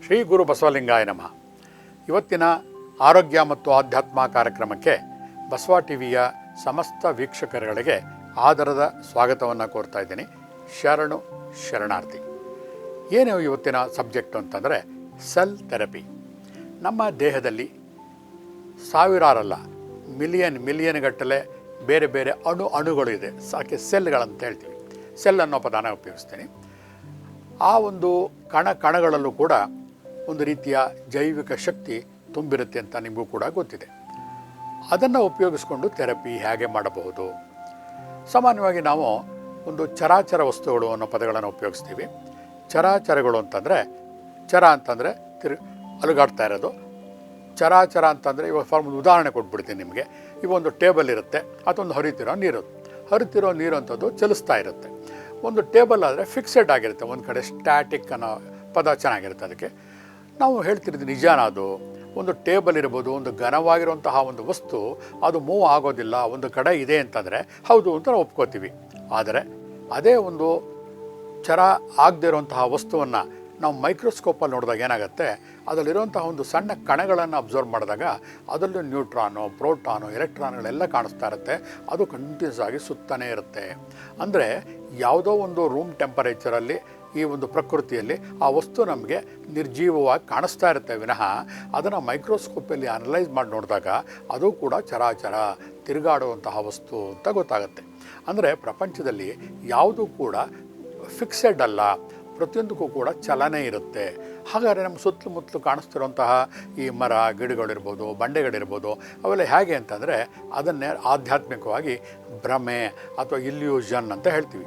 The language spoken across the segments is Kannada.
ಶ್ರೀ ಗುರು ಬಸವಲಿಂಗಾಯ ನಮಃ. ಇವತ್ತಿನ ಆರೋಗ್ಯ ಮತ್ತು ಆಧ್ಯಾತ್ಮ ಕಾರ್ಯಕ್ರಮಕ್ಕೆ ಬಸವ ಟಿವಿಯ ಸಮಸ್ತ ವೀಕ್ಷಕರುಗಳಿಗೆ ಆದರದ ಸ್ವಾಗತವನ್ನು ಕೋರ್ತಾ ಇದ್ದೀನಿ. ಶರಣು ಶರಣಾರ್ಥಿ. ಏನು ಇವತ್ತಿನ ಸಬ್ಜೆಕ್ಟು ಅಂತಂದರೆ ಸೆಲ್ ಥೆರಪಿ. ನಮ್ಮ ದೇಹದಲ್ಲಿ ಸಾವಿರಾರಲ್ಲ ಮಿಲಿಯನ್ ಗಟ್ಟಲೆ ಬೇರೆ ಬೇರೆ ಅಣುಗಳು ಇದೆ. ಸಾಕೆ ಸೆಲ್ಗಳಂತ ಹೇಳ್ತೀವಿ. ಸೆಲ್ ಅನ್ನೋ ಪದಾನ ಉಪಯೋಗಿಸ್ತೀನಿ. ಆ ಒಂದು ಕಣಗಳಲ್ಲೂ ಕೂಡ ಒಂದು ರೀತಿಯ ಜೈವಿಕ ಶಕ್ತಿ ತುಂಬಿರುತ್ತೆ ಅಂತ ನಿಮಗೂ ಕೂಡ ಗೊತ್ತಿದೆ. ಅದನ್ನು ಉಪಯೋಗಿಸ್ಕೊಂಡು ಥೆರಪಿ ಹೇಗೆ ಮಾಡಬಹುದು? ಸಾಮಾನ್ಯವಾಗಿ ನಾವು ಒಂದು ಚರಾಚರ ವಸ್ತುಗಳು ಅನ್ನೋ ಪದಗಳನ್ನು ಉಪಯೋಗಿಸ್ತೀವಿ. ಚರಾಚರಗಳು ಅಂತಂದರೆ, ಚರ ಅಂತಂದರೆ ಅಲುಗಾಡ್ತಾ ಇರೋದು. ಚರಾಚರ ಅಂತಂದರೆ ಇವಾಗ ಫಾರ್ಮ್ ಉದಾಹರಣೆ ಕೊಟ್ಬಿಡ್ತೀನಿ ನಿಮಗೆ. ಇವೊಂದು ಟೇಬಲ್ ಇರುತ್ತೆ, ಅದೊಂದು ಹರಿತಿರೋ ನೀರು ಅಂಥದ್ದು ಚಲಿಸ್ತಾ ಇರುತ್ತೆ. ಒಂದು ಟೇಬಲ್ ಆದರೆ ಫಿಕ್ಸೆಡ್ ಆಗಿರುತ್ತೆ, ಒಂದು ಕಡೆ ಸ್ಟ್ಯಾಟಿಕ್ ಅನ್ನೋ ಪದ ಚೆನ್ನಾಗಿರುತ್ತೆ. ಅದಕ್ಕೆ ನಾವು ಹೇಳ್ತಿರೋದು ನಿಜಾನ? ಅದು ಒಂದು ಟೇಬಲ್ ಇರ್ಬೋದು, ಒಂದು ಘನವಾಗಿರುವಂತಹ ಒಂದು ವಸ್ತು, ಅದು ಮೂವ್ ಆಗೋದಿಲ್ಲ, ಒಂದು ಕಡೆ ಇದೆ ಅಂತಂದರೆ ಹೌದು ಅಂತ ನಾವು ಒಪ್ಕೋತೀವಿ. ಆದರೆ ಅದೇ ಒಂದು ಚರ ಆಗದೇ ಇರುವಂತಹ ವಸ್ತುವನ್ನು ನಾವು ಮೈಕ್ರೋಸ್ಕೋಪಲ್ಲಿ ನೋಡಿದಾಗ ಏನಾಗುತ್ತೆ, ಅದರಲ್ಲಿರುವಂತಹ ಒಂದು ಸಣ್ಣ ಕಣಗಳನ್ನು ಅಬ್ಸರ್ವ್ ಮಾಡಿದಾಗ ಅದರಲ್ಲೂ ನ್ಯೂಟ್ರಾನು, ಪ್ರೋಟಾನು, ಎಲೆಕ್ಟ್ರಾನ್ಗಳೆಲ್ಲ ಕಾಣಿಸ್ತಾ ಇರುತ್ತೆ. ಅದು ಕಂಟಿನ್ಯೂಸ್ ಆಗಿ ಸುತ್ತನೇ ಇರುತ್ತೆ. ಅಂದರೆ ಯಾವುದೋ ಒಂದು ರೂಮ್ ಟೆಂಪರೇಚರಲ್ಲಿ ಈ ಒಂದು ಪ್ರಕೃತಿಯಲ್ಲಿ ಆ ವಸ್ತು ನಮಗೆ ನಿರ್ಜೀವವಾಗಿ ಕಾಣಿಸ್ತಾ ಇರುತ್ತೆ ವಿನಃ ಅದನ್ನು ಮೈಕ್ರೋಸ್ಕೋಪಲ್ಲಿ ಅನಲೈಸ್ ಮಾಡಿ ನೋಡಿದಾಗ ಅದು ಕೂಡ ಚರಾಚರ ತಿರುಗಾಡುವಂತಹ ವಸ್ತು ಅಂತ ಗೊತ್ತಾಗುತ್ತೆ. ಅಂದರೆ ಪ್ರಪಂಚದಲ್ಲಿ ಯಾವುದೂ ಕೂಡ ಫಿಕ್ಸೆಡ್ ಅಲ್ಲ, ಪ್ರತಿಯೊಂದಕ್ಕೂ ಕೂಡ ಚಲನೆ ಇರುತ್ತೆ. ಹಾಗಾದರೆ ನಮ್ಮ ಸುತ್ತಮುತ್ತಲು ಕಾಣಿಸ್ತಿರುವಂತಹ ಈ ಮರ ಗಿಡಗಳಿರ್ಬೋದು, ಬಂಡೆಗಳಿರ್ಬೋದು, ಅವೆಲ್ಲ ಹೇಗೆ ಅಂತಂದರೆ ಅದನ್ನೇ ಆಧ್ಯಾತ್ಮಿಕವಾಗಿ ಭ್ರಮೆ ಅಥವಾ ಇಲ್ಯೂಷನ್ ಅಂತ ಹೇಳ್ತೀವಿ.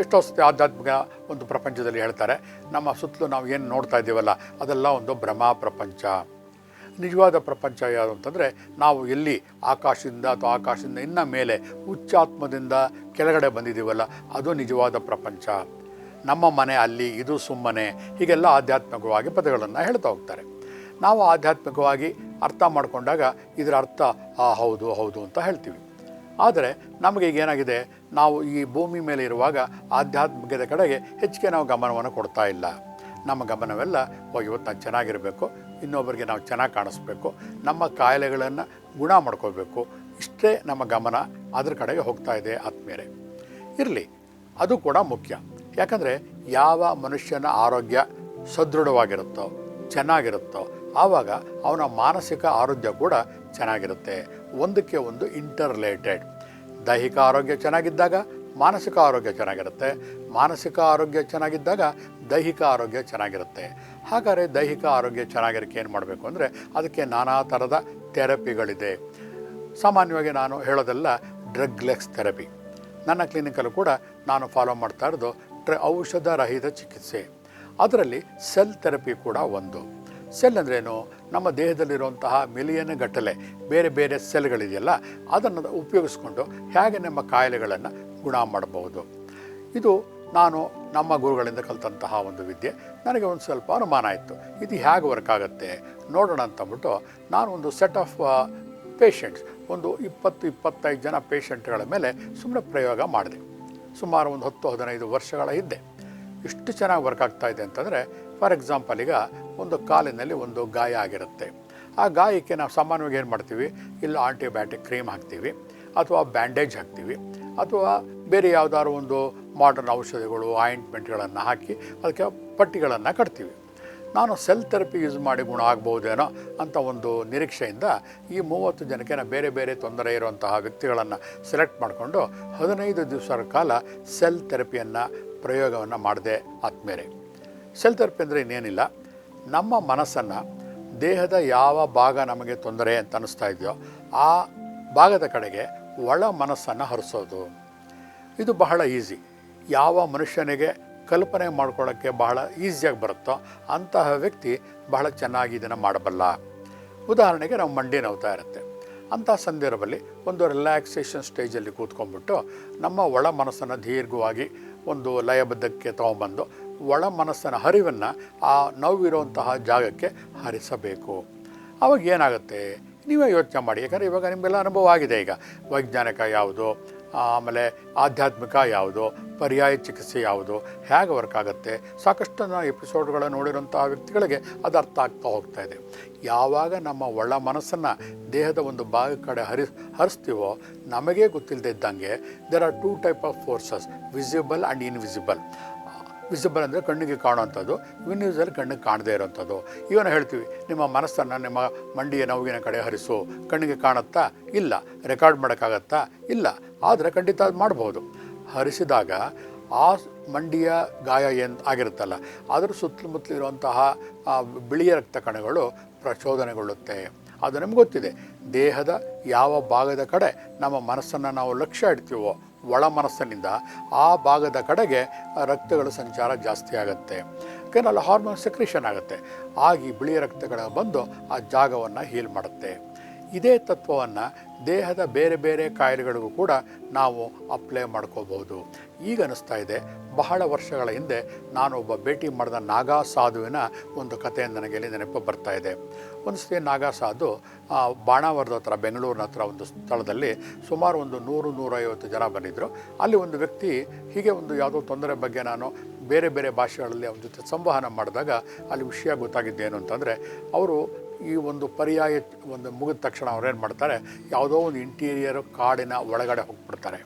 ಎಷ್ಟೋ ಸತಿ ಆಧ್ಯಾತ್ಮಿಕ ಒಂದು ಪ್ರಪಂಚದಲ್ಲಿ ಹೇಳ್ತಾರೆ, ನಮ್ಮ ಸುತ್ತಲೂ ನಾವು ಏನು ನೋಡ್ತಾ ಇದ್ದೀವಲ್ಲ ಅದೆಲ್ಲ ಒಂದು ಭ್ರಮಾ ಪ್ರಪಂಚ. ನಿಜವಾದ ಪ್ರಪಂಚ ಯಾವುದು ಅಂತಂದರೆ, ನಾವು ಎಲ್ಲಿ ಆಕಾಶದಿಂದ ಅಥವಾ ಆಕಾಶದಿಂದ ಇನ್ನು ಮೇಲೆ ಉಚ್ಚಾತ್ಮದಿಂದ ಕೆಳಗಡೆ ಬಂದಿದ್ದೀವಲ್ಲ ಅದು ನಿಜವಾದ ಪ್ರಪಂಚ. ನಮ್ಮ ಮನೆ ಅಲ್ಲಿ, ಇದು ಸುಮ್ಮನೆ, ಹೀಗೆಲ್ಲ ಆಧ್ಯಾತ್ಮಿಕವಾಗಿ ಪದಗಳನ್ನು ಹೇಳ್ತಾ ಹೋಗ್ತಾರೆ. ನಾವು ಆಧ್ಯಾತ್ಮಿಕವಾಗಿ ಅರ್ಥ ಮಾಡಿಕೊಂಡಾಗ ಇದರ ಅರ್ಥ ಹೌದು ಅಂತ ಹೇಳ್ತೀವಿ. ಆದರೆ ನಮಗೆ ಈಗ ಏನಾಗಿದೆ, ನಾವು ಈ ಭೂಮಿ ಮೇಲೆ ಇರುವಾಗ ಆಧ್ಯಾತ್ಮಿಕದ ಕಡೆಗೆ ಹೆಚ್ಚಿಗೆ ನಾವು ಗಮನವನ್ನು ಕೊಡ್ತಾ ಇಲ್ಲ. ನಮ್ಮ ಗಮನವೆಲ್ಲ ಇವತ್ತು ನಾನು ಚೆನ್ನಾಗಿರಬೇಕು, ಇನ್ನೊಬ್ಬರಿಗೆ ನಾವು ಚೆನ್ನಾಗಿ ಕಾಣಿಸ್ಬೇಕು, ನಮ್ಮ ಕಾಯಿಲೆಗಳನ್ನು ಗುಣ ಮಾಡ್ಕೋಬೇಕು, ಇಷ್ಟೇ ನಮ್ಮ ಗಮನ ಅದ್ರ ಕಡೆಗೆ ಹೋಗ್ತಾ ಇದೆ. ಆತ್ಮೀಯರೇ, ಇರಲಿ, ಅದು ಕೂಡ ಮುಖ್ಯ. ಯಾಕಂದರೆ ಯಾವ ಮನುಷ್ಯನ ಆರೋಗ್ಯ ಸದೃಢವಾಗಿರುತ್ತೋ, ಚೆನ್ನಾಗಿರುತ್ತೋ, ಆವಾಗ ಅವನ ಮಾನಸಿಕ ಆರೋಗ್ಯ ಕೂಡ ಚೆನ್ನಾಗಿರುತ್ತೆ. ಒಂದಕ್ಕೆ ಒಂದು ಇಂಟರ್ ರಿಲೇಟೆಡ್. ದೈಹಿಕ ಆರೋಗ್ಯ ಚೆನ್ನಾಗಿದ್ದಾಗ ಮಾನಸಿಕ ಆರೋಗ್ಯ ಚೆನ್ನಾಗಿರುತ್ತೆ, ಮಾನಸಿಕ ಆರೋಗ್ಯ ಚೆನ್ನಾಗಿದ್ದಾಗ ದೈಹಿಕ ಆರೋಗ್ಯ ಚೆನ್ನಾಗಿರುತ್ತೆ. ಹಾಗಾದರೆ ದೈಹಿಕ ಆರೋಗ್ಯ ಚೆನ್ನಾಗಿರೋಕ್ಕೆ ಏನು ಮಾಡಬೇಕು ಅಂದರೆ, ಅದಕ್ಕೆ ನಾನಾ ಥರದ ಥೆರಪಿಗಳಿದೆ. ಸಾಮಾನ್ಯವಾಗಿ ನಾನು ಹೇಳೋದೆಲ್ಲ ಡ್ರಗ್ಲೆಸ್ ಥೆರಪಿ. ನನ್ನ ಕ್ಲಿನಿಕಲ್ಲೂ ಕೂಡ ನಾನು ಫಾಲೋ ಮಾಡ್ತಾ ಇರೋದು ಔಷಧ ರಹಿತ ಚಿಕಿತ್ಸೆ. ಅದರಲ್ಲಿ ಸೆಲ್ ಥೆರಪಿ ಕೂಡ ಒಂದು. ಸೆಲ್ ಅಂದ್ರೇನು? ನಮ್ಮ ದೇಹದಲ್ಲಿರುವಂತಹ ಮಿಲಿಯನ್ ಗಟ್ಟಲೆ ಬೇರೆ ಬೇರೆ ಸೆಲ್ಗಳಿದೆಯಲ್ಲ, ಅದನ್ನು ಉಪಯೋಗಿಸ್ಕೊಂಡು ಹೇಗೆ ನಮ್ಮ ಕಾಯಿಲೆಗಳನ್ನು ಗುಣ ಮಾಡಬಹುದು. ಇದು ನಾನು ನಮ್ಮ ಗುರುಗಳಿಂದ ಕಲಿತಂತಹ ಒಂದು ವಿದ್ಯೆ. ನನಗೆ ಒಂದು ಸ್ವಲ್ಪ ಅನುಮಾನ ಇತ್ತು, ಇದು ಹೇಗೆ ವರ್ಕ್ ಆಗುತ್ತೆ ನೋಡೋಣ ಅಂತಂದ್ಬಿಟ್ಟು ನಾನು ಒಂದು ಸೆಟ್ ಆಫ್ ಪೇಷಂಟ್ಸ್, ಒಂದು 20-25 ಜನ ಪೇಷಂಟ್ಗಳ ಮೇಲೆ ಸುಮ್ಮನೆ ಪ್ರಯೋಗ ಮಾಡಿದೆ. ಸುಮಾರು ಒಂದು 10-15 ವರ್ಷಗಳ ಹಿಂದೆ. ಎಷ್ಟು ಚೆನ್ನಾಗಿ ವರ್ಕ್ ಆಗ್ತಾ ಇದೆ ಅಂತಂದರೆ, ಫಾರ್ ಎಕ್ಸಾಂಪಲ್, ಈಗ ಒಂದು ಕಾಲಿನಲ್ಲಿ ಒಂದು ಗಾಯ ಆಗಿರುತ್ತೆ. ಆ ಗಾಯಕ್ಕೆ ನಾವು ಸಾಮಾನ್ಯವಾಗಿ ಏನು ಮಾಡ್ತೀವಿ, ಇಲ್ಲ ಆಂಟಿಬಯೋಟಿಕ್ ಕ್ರೀಮ್ ಹಾಕ್ತೀವಿ, ಅಥವಾ ಬ್ಯಾಂಡೇಜ್ ಹಾಕ್ತೀವಿ, ಅಥವಾ ಬೇರೆ ಯಾವುದಾದ್ರು ಒಂದು ಮಾಡರ್ನ್ ಔಷಧಿಗಳು, ಆಯಿಂಟ್ಮೆಂಟ್ಗಳನ್ನು ಹಾಕಿ ಅದಕ್ಕೆ ಪಟ್ಟಿಗಳನ್ನು ಕಟ್ತೀವಿ. ನಾನು ಸೆಲ್ ಥೆರಪಿ ಯೂಸ್ ಮಾಡಿ ಗುಣ ಆಗ್ಬೋದೇನೋ ಅಂತ ಒಂದು ನಿರೀಕ್ಷೆಯಿಂದ ಈ 30 ಜನಕ್ಕೆ ನಾನು ಬೇರೆ ಬೇರೆ ತೊಂದರೆ ಇರುವಂತಹ ವ್ಯಕ್ತಿಗಳನ್ನು ಸೆಲೆಕ್ಟ್ ಮಾಡಿಕೊಂಡು 15 ದಿವಸಗಳ ಕಾಲ ಸೆಲ್ ಥೆರಪಿಯನ್ನು ಪ್ರಯೋಗವನ್ನು ಮಾಡಿದೆ. ಆದ್ಮೇಲೆ ಸೆಲ್ ಥೆರಪಿ ಅಂದರೆ ಇನ್ನೇನಿಲ್ಲ, ನಮ್ಮ ಮನಸ್ಸನ್ನು ದೇಹದ ಯಾವ ಭಾಗ ನಮಗೆ ತೊಂದರೆ ಅಂತ ಅನ್ನಿಸ್ತಾ ಇದೆಯೋ ಆ ಭಾಗದ ಕಡೆಗೆ ಒಳ ಮನಸ್ಸನ್ನು ಹರಿಸೋದು. ಇದು ಬಹಳ ಈಸಿ. ಯಾವ ಮನುಷ್ಯನಿಗೆ ಕಲ್ಪನೆ ಮಾಡ್ಕೊಳ್ಳೋಕ್ಕೆ ಬಹಳ ಈಸಿಯಾಗಿ ಬರುತ್ತೋ ಅಂತಹ ವ್ಯಕ್ತಿ ಬಹಳ ಚೆನ್ನಾಗಿ ಇದನ್ನು ಮಾಡಬಲ್ಲ. ಉದಾಹರಣೆಗೆ ನಾವು ಮಂಡಿ ನೋವ್ತಾ ಇರುತ್ತೆ. ಅಂಥ ಸಂದರ್ಭದಲ್ಲಿ ಒಂದು ರಿಲ್ಯಾಕ್ಸೇಷನ್ ಸ್ಟೇಜಲ್ಲಿ ಕೂತ್ಕೊಂಡ್ಬಿಟ್ಟು ನಮ್ಮ ಒಳ ಮನಸ್ಸನ್ನು ದೀರ್ಘವಾಗಿ ಒಂದು ಲಯಬದ್ಧಕ್ಕೆ ತೊಗೊಂಬಂದು ಒಳ ಮನಸ್ಸಿನ ಹರಿವನ್ನು ಆ ನೋವಿರುವಂತಹ ಜಾಗಕ್ಕೆ ಹರಿಸಬೇಕು. ಆವಾಗ ಏನಾಗುತ್ತೆ ನೀವೇ ಯೋಚನೆ ಮಾಡಿ. ಯಾಕಂದರೆ ಇವಾಗ ನಿಮಗೆಲ್ಲ ಅನುಭವ ಆಗಿದೆ. ಈಗ ವೈಜ್ಞಾನಿಕ ಯಾವುದು, ಆಮೇಲೆ ಆಧ್ಯಾತ್ಮಿಕ ಯಾವುದು, ಪರ್ಯಾಯ ಚಿಕಿತ್ಸೆ ಯಾವುದು, ಹೇಗೆ ವರ್ಕ್ ಆಗುತ್ತೆ, ಸಾಕಷ್ಟು ಎಪಿಸೋಡ್ಗಳ ನೋಡಿರೋಂಥ ವ್ಯಕ್ತಿಗಳಿಗೆ ಅದು ಅರ್ಥ ಆಗ್ತಾ ಹೋಗ್ತಾ ಇದೆ. ಯಾವಾಗ ನಮ್ಮ ಒಳ ಮನಸ್ಸನ್ನು ದೇಹದ ಒಂದು ಭಾಗ ಕಡೆ ಹರಿಸ್ತೀವೋ ನಮಗೇ ಗೊತ್ತಿಲ್ಲದೆ ಇದ್ದಂಗೆ there are 2 type of forces, visible and invisible. Visible ಅಂದರೆ ಕಣ್ಣಿಗೆ ಕಾಣುವಂಥದ್ದು, ಇನ್ವಿಸಿಬಲ್ ಕಣ್ಣಿಗೆ ಕಾಣದೇ ಇರೋವಂಥದ್ದು. ಇವನ್ನ ಹೇಳ್ತೀವಿ, ನಿಮ್ಮ ಮನಸ್ಸನ್ನು ನಿಮ್ಮ ಮಂಡಿಯ ನೋವಿನ ಕಡೆ ಹರಿಸು. ಕಣ್ಣಿಗೆ ಕಾಣುತ್ತಾ? ಇಲ್ಲ. ರೆಕಾರ್ಡ್ ಮಾಡೋಕ್ಕಾಗತ್ತಾ? ಇಲ್ಲ. ಆದರೆ ಖಂಡಿತ ಅದು ಮಾಡ್ಬೋದು. ಹರಿಸಿದಾಗ ಆ ಮಂಡಿಯ ಗಾಯ ಏನು ಆಗಿರುತ್ತಲ್ಲ ಅದರ ಸುತ್ತಮುತ್ತಲು ಇರುವಂತಹ ಬಿಳಿಯ ರಕ್ತ ಕಣಗಳು ಪ್ರಚೋದನೆಗೊಳ್ಳುತ್ತೆ. ಅದು ನಮ್ಗೆ ಗೊತ್ತಿದೆ. ದೇಹದ ಯಾವ ಭಾಗದ ಕಡೆ ನಮ್ಮ ಮನಸ್ಸನ್ನು ನಾವು ಲಕ್ಷ್ಯ ಇಡ್ತೀವೋ ಒಳ ಮನಸ್ಸಿನಿಂದ ಆ ಭಾಗದ ಕಡೆಗೆ ರಕ್ತಗಳ ಸಂಚಾರ ಜಾಸ್ತಿ ಆಗುತ್ತೆ. ಯಾಕೆಂದರೆ ಅಲ್ಲಿ ಹಾರ್ಮೋನ್ ಸೆಕ್ರೇಷನ್ ಆಗುತ್ತೆ. ಆಗಿ ಬಿಳಿಯ ರಕ್ತಗಳ ಬಂದು ಆ ಜಾಗವನ್ನು ಹೀಲ್ ಮಾಡುತ್ತೆ. ಇದೇ ತತ್ವವನ್ನು ದೇಹದ ಬೇರೆ ಬೇರೆ ಕಾಯಿಲೆಗಳಿಗೂ ಕೂಡ ನಾವು ಅಪ್ಲೈ ಮಾಡ್ಕೋಬೋದು. ಈಗ ಅನ್ನಿಸ್ತಾ ಇದೆ, ಬಹಳ ವರ್ಷಗಳ ಹಿಂದೆ ನಾನು ಒಬ್ಬ ಭೇಟಿ ಮಾಡಿದ ನಾಗಾ ಸಾಧುವಿನ ಒಂದು ಕಥೆಯನ್ನು ನನಗೆ ನೆನಪು ಬರ್ತಾ ಇದೆ. ಒಂದು ಸತಿ ನಾಗಾ ಸಾಧು ಬಾಣಾವರದ ಹತ್ರ, ಬೆಂಗಳೂರಿನ ಹತ್ರ ಒಂದು ಸ್ಥಳದಲ್ಲಿ ಸುಮಾರು ಒಂದು 100-150 ಜನ ಬಂದಿದ್ದರು. ಅಲ್ಲಿ ಒಂದು ವ್ಯಕ್ತಿ ಹೀಗೆ ಒಂದು ಯಾವುದೋ ತೊಂದರೆ ಬಗ್ಗೆ ನಾನು ಬೇರೆ ಬೇರೆ ಭಾಷೆಗಳಲ್ಲಿ ಅವ್ರ ಜೊತೆ ಸಂವಹನ ಮಾಡಿದಾಗ ಅಲ್ಲಿ ವಿಷಯ ಗೊತ್ತಾಗಿದ್ದೇನು ಅಂತಂದರೆ, ಅವರು ಈ ಒಂದು ಪರ್ಯಾಯ ಒಂದು ಮುಗಿದ ತಕ್ಷಣ ಅವ್ರೇನು ಮಾಡ್ತಾರೆ, ಯಾವುದೋ ಒಂದು ಇಂಟೀರಿಯರ್ ಕಾಡಿನ ಒಳಗಡೆ ಹೋಗ್ಬಿಡ್ತಾರೆ.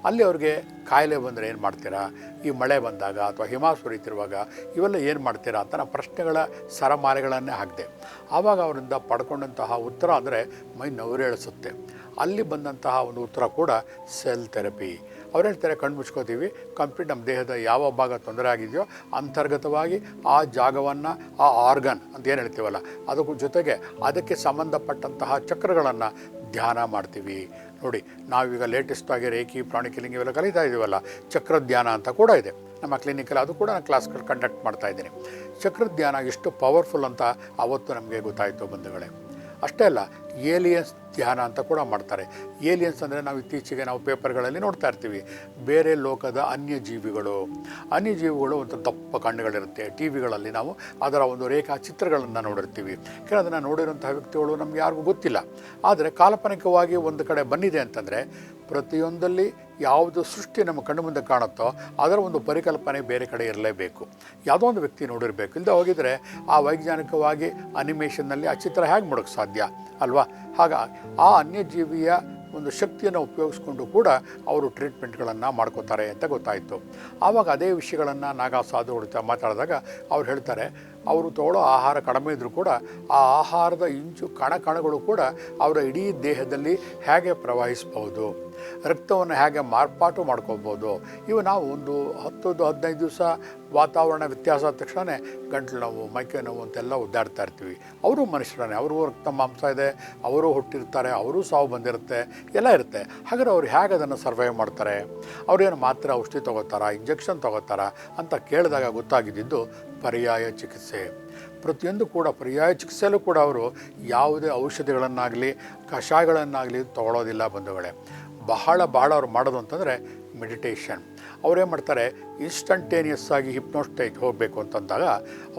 ಅಲ್ಲಿ ಅವ್ರಿಗೆ ಕಾಯಿಲೆ ಬಂದರೆ ಏನು ಮಾಡ್ತೀರಾ, ಈ ಮಳೆ ಬಂದಾಗ ಅಥವಾ ಹಿಮ ಸುರಿತಿರುವಾಗ ಇವೆಲ್ಲ ಏನು ಮಾಡ್ತೀರಾ ಅಂತ ನಾನು ಪ್ರಶ್ನೆಗಳ ಸರಮಾಲೆಗಳನ್ನೇ ಹಾಕಿದೆ. ಆವಾಗ ಅವರಿಂದ ಪಡ್ಕೊಂಡಂತಹ ಉತ್ತರ ಅಂದರೆ ಮೈ ನವಿರೇಳಿಸುತ್ತೆ. ಅಲ್ಲಿ ಬಂದಂತಹ ಒಂದು ಉತ್ತರ ಕೂಡ ಸೆಲ್ ಥೆರಪಿ. ಅವ್ರು ಹೇಳ್ತಾರೆ, ಕಣ್ಣು ಮುಚ್ಕೋತೀವಿ, ಕಂಪ್ಲೀಟ್ ನಮ್ಮ ದೇಹದ ಯಾವ ಭಾಗ ತೊಂದರೆ ಆಗಿದೆಯೋ ಅಂತರ್ಗತವಾಗಿ ಆ ಜಾಗವನ್ನು, ಆ ಆರ್ಗನ್ ಅಂತ ಏನು ಹೇಳ್ತೀವಲ್ಲ ಅದಕ್ಕೂ ಜೊತೆಗೆ ಅದಕ್ಕೆ ಸಂಬಂಧಪಟ್ಟಂತಹ ಚಕ್ರಗಳನ್ನು ಧ್ಯಾನ ಮಾಡ್ತೀವಿ. ನೋಡಿ, ನಾವೀಗ ಲೇಟೆಸ್ಟಾಗಿ ರೇಖಿ, ಪ್ರಾಣಿಕ್ ಹೀಲಿಂಗ್ ಇವೆಲ್ಲ ಕಲಿತಾ ಇದ್ದೀವಲ್ಲ, ಚಕ್ರಧ್ಯಾನ ಅಂತ ಕೂಡ ಇದೆ ನಮ್ಮ ಕ್ಲಿನಿಕಲ್ಲಿ. ಅದು ಕೂಡ ನಾನು ಕ್ಲಾಸ್ಗಳು ಕಂಡಕ್ಟ್ ಮಾಡ್ತಾ ಇದ್ದೀನಿ. ಚಕ್ರಧ್ಯಾನ ಎಷ್ಟು ಪವರ್ಫುಲ್ ಅಂತ ಅವತ್ತು ನಮಗೆ ಗೊತ್ತಾಯಿತು ಬಂಧುಗಳೇ. ಅಷ್ಟೇ ಅಲ್ಲ, ಏಲಿಯನ್ಸ್ ಧ್ಯಾನ ಅಂತ ಕೂಡ ಮಾಡ್ತಾರೆ. ಏಲಿಯನ್ಸ್ ಅಂದರೆ ನಾವು ಇತ್ತೀಚೆಗೆ ನಾವು ಪೇಪರ್ಗಳಲ್ಲಿ ನೋಡ್ತಾ ಇರ್ತೀವಿ, ಬೇರೆ ಲೋಕದ ಅನ್ಯಜೀವಿಗಳು ಒಂದು ದಪ್ಪ ಕಣ್ಣುಗಳಿರುತ್ತೆ. ಟಿ ವಿಗಳಲ್ಲಿ ನಾವು ಅದರ ಒಂದು ರೇಖಾ ಚಿತ್ರಗಳನ್ನು ನೋಡಿರ್ತೀವಿ. ಕೆಲವು ಅದನ್ನು ನೋಡಿರೋಂಥ ವ್ಯಕ್ತಿಗಳು ನಮ್ಗೆ ಯಾರಿಗೂ ಗೊತ್ತಿಲ್ಲ. ಆದರೆ ಕಾಲ್ಪನಿಕವಾಗಿ ಒಂದು ಕಡೆ ಬಂದಿದೆ ಅಂತಂದರೆ, ಪ್ರತಿಯೊಂದಲ್ಲಿ ಯಾವುದು ಸೃಷ್ಟಿ ನಮ್ಮ ಕಣ್ಣು ಮುಂದೆ ಕಾಣುತ್ತೋ ಅದರ ಒಂದು ಪರಿಕಲ್ಪನೆ ಬೇರೆ ಕಡೆ ಇರಲೇಬೇಕು. ಯಾವುದೋ ಒಂದು ವ್ಯಕ್ತಿ ನೋಡಿರಬೇಕು. ಇಲ್ಲದೆ ಹೋಗಿದರೆ ಆ ವೈಜ್ಞಾನಿಕವಾಗಿ ಅನಿಮೇಷನ್ನಲ್ಲಿ ಆ ಚಿತ್ರ ಹೇಗೆ ಮಾಡೋಕ್ಕೆ ಸಾಧ್ಯ ಅಲ್ವಾ? ಹಾಗಾಗಿ ಆ ಅನ್ಯಜೀವಿಯ ಒಂದು ಶಕ್ತಿಯನ್ನು ಉಪಯೋಗಿಸ್ಕೊಂಡು ಕೂಡ ಅವರು ಟ್ರೀಟ್ಮೆಂಟ್ಗಳನ್ನು ಮಾಡ್ಕೋತಾರೆ ಅಂತ ಗೊತ್ತಾಯಿತು. ಆವಾಗ ಅದೇ ವಿಷಯಗಳನ್ನು ನಾಗಾ ಸಾಧುಗಳು ಮಾತಾಡಿದಾಗ ಅವ್ರು ಹೇಳ್ತಾರೆ, ಅವರು ತಗೊಳ್ಳೋ ಆಹಾರ ಕಡಿಮೆ ಇದ್ದರೂ ಕೂಡ ಆ ಆಹಾರದ ಇಂಚು ಕಣಗಳು ಕೂಡ ಅವರ ಇಡೀ ದೇಹದಲ್ಲಿ ಹೇಗೆ ಪ್ರವಹಿಸ್ಬೋದು, ರಕ್ತವನ್ನು ಹೇಗೆ ಮಾರ್ಪಾಟು ಮಾಡ್ಕೋಬೋದು. ಇವು ನಾವು ಒಂದು 10-15 ದಿವಸ ವಾತಾವರಣ ವ್ಯತ್ಯಾಸ ಆದ ತಕ್ಷಣ ಗಂಟಲು ನೋವು, ಮೈಕೈ ನೋವು ಅಂತೆಲ್ಲ ಒದ್ದಾಡ್ತಾ ಇರ್ತೀವಿ. ಅವರು ಮನುಷ್ಯರೇ, ಅವರು ರಕ್ತ ಮಾಂಸ ಇದೆ, ಅವರು ಹುಟ್ಟಿರ್ತಾರೆ, ಅವರು ಸಾವು ಬಂದಿರುತ್ತೆ, ಎಲ್ಲ ಇರುತ್ತೆ. ಹಾಗಾದ್ರೆ ಅವ್ರು ಹೇಗೆ ಅದನ್ನು ಸರ್ವೈವ್ ಮಾಡ್ತಾರೆ? ಅವ್ರೇನು ಮಾತ್ರ ಔಷಧಿ ತೊಗೋತಾರಾ, ಇಂಜೆಕ್ಷನ್ ತೊಗೋತಾರಾ ಅಂತ ಕೇಳಿದಾಗ ಗೊತ್ತಾಗಿದ್ದು ಪರ್ಯಾಯ ಚಿಕಿತ್ಸೆ. ಪ್ರತಿಯೊಂದು ಕೂಡ ಪರ್ಯಾಯ ಚಿಕಿತ್ಸೆಯಲ್ಲೂ ಕೂಡ ಅವರು ಯಾವುದೇ ಔಷಧಿಗಳನ್ನಾಗಲಿ ಕಷಾಯಗಳನ್ನಾಗಲಿ ತೊಗೊಳೋದಿಲ್ಲ ಬಂಧುಗಳೇ. ಬಹಳ ಅವ್ರು ಮಾಡೋದು ಅಂತಂದರೆ ಮೆಡಿಟೇಷನ್. ಅವರೇನು ಮಾಡ್ತಾರೆ, ಇನ್ಸ್ಟಂಟೇನಿಯಸ್ ಆಗಿ ಹಿಪ್ನೋಸ್ಟೇಜ್ ಹೋಗಬೇಕು ಅಂತಂದಾಗ,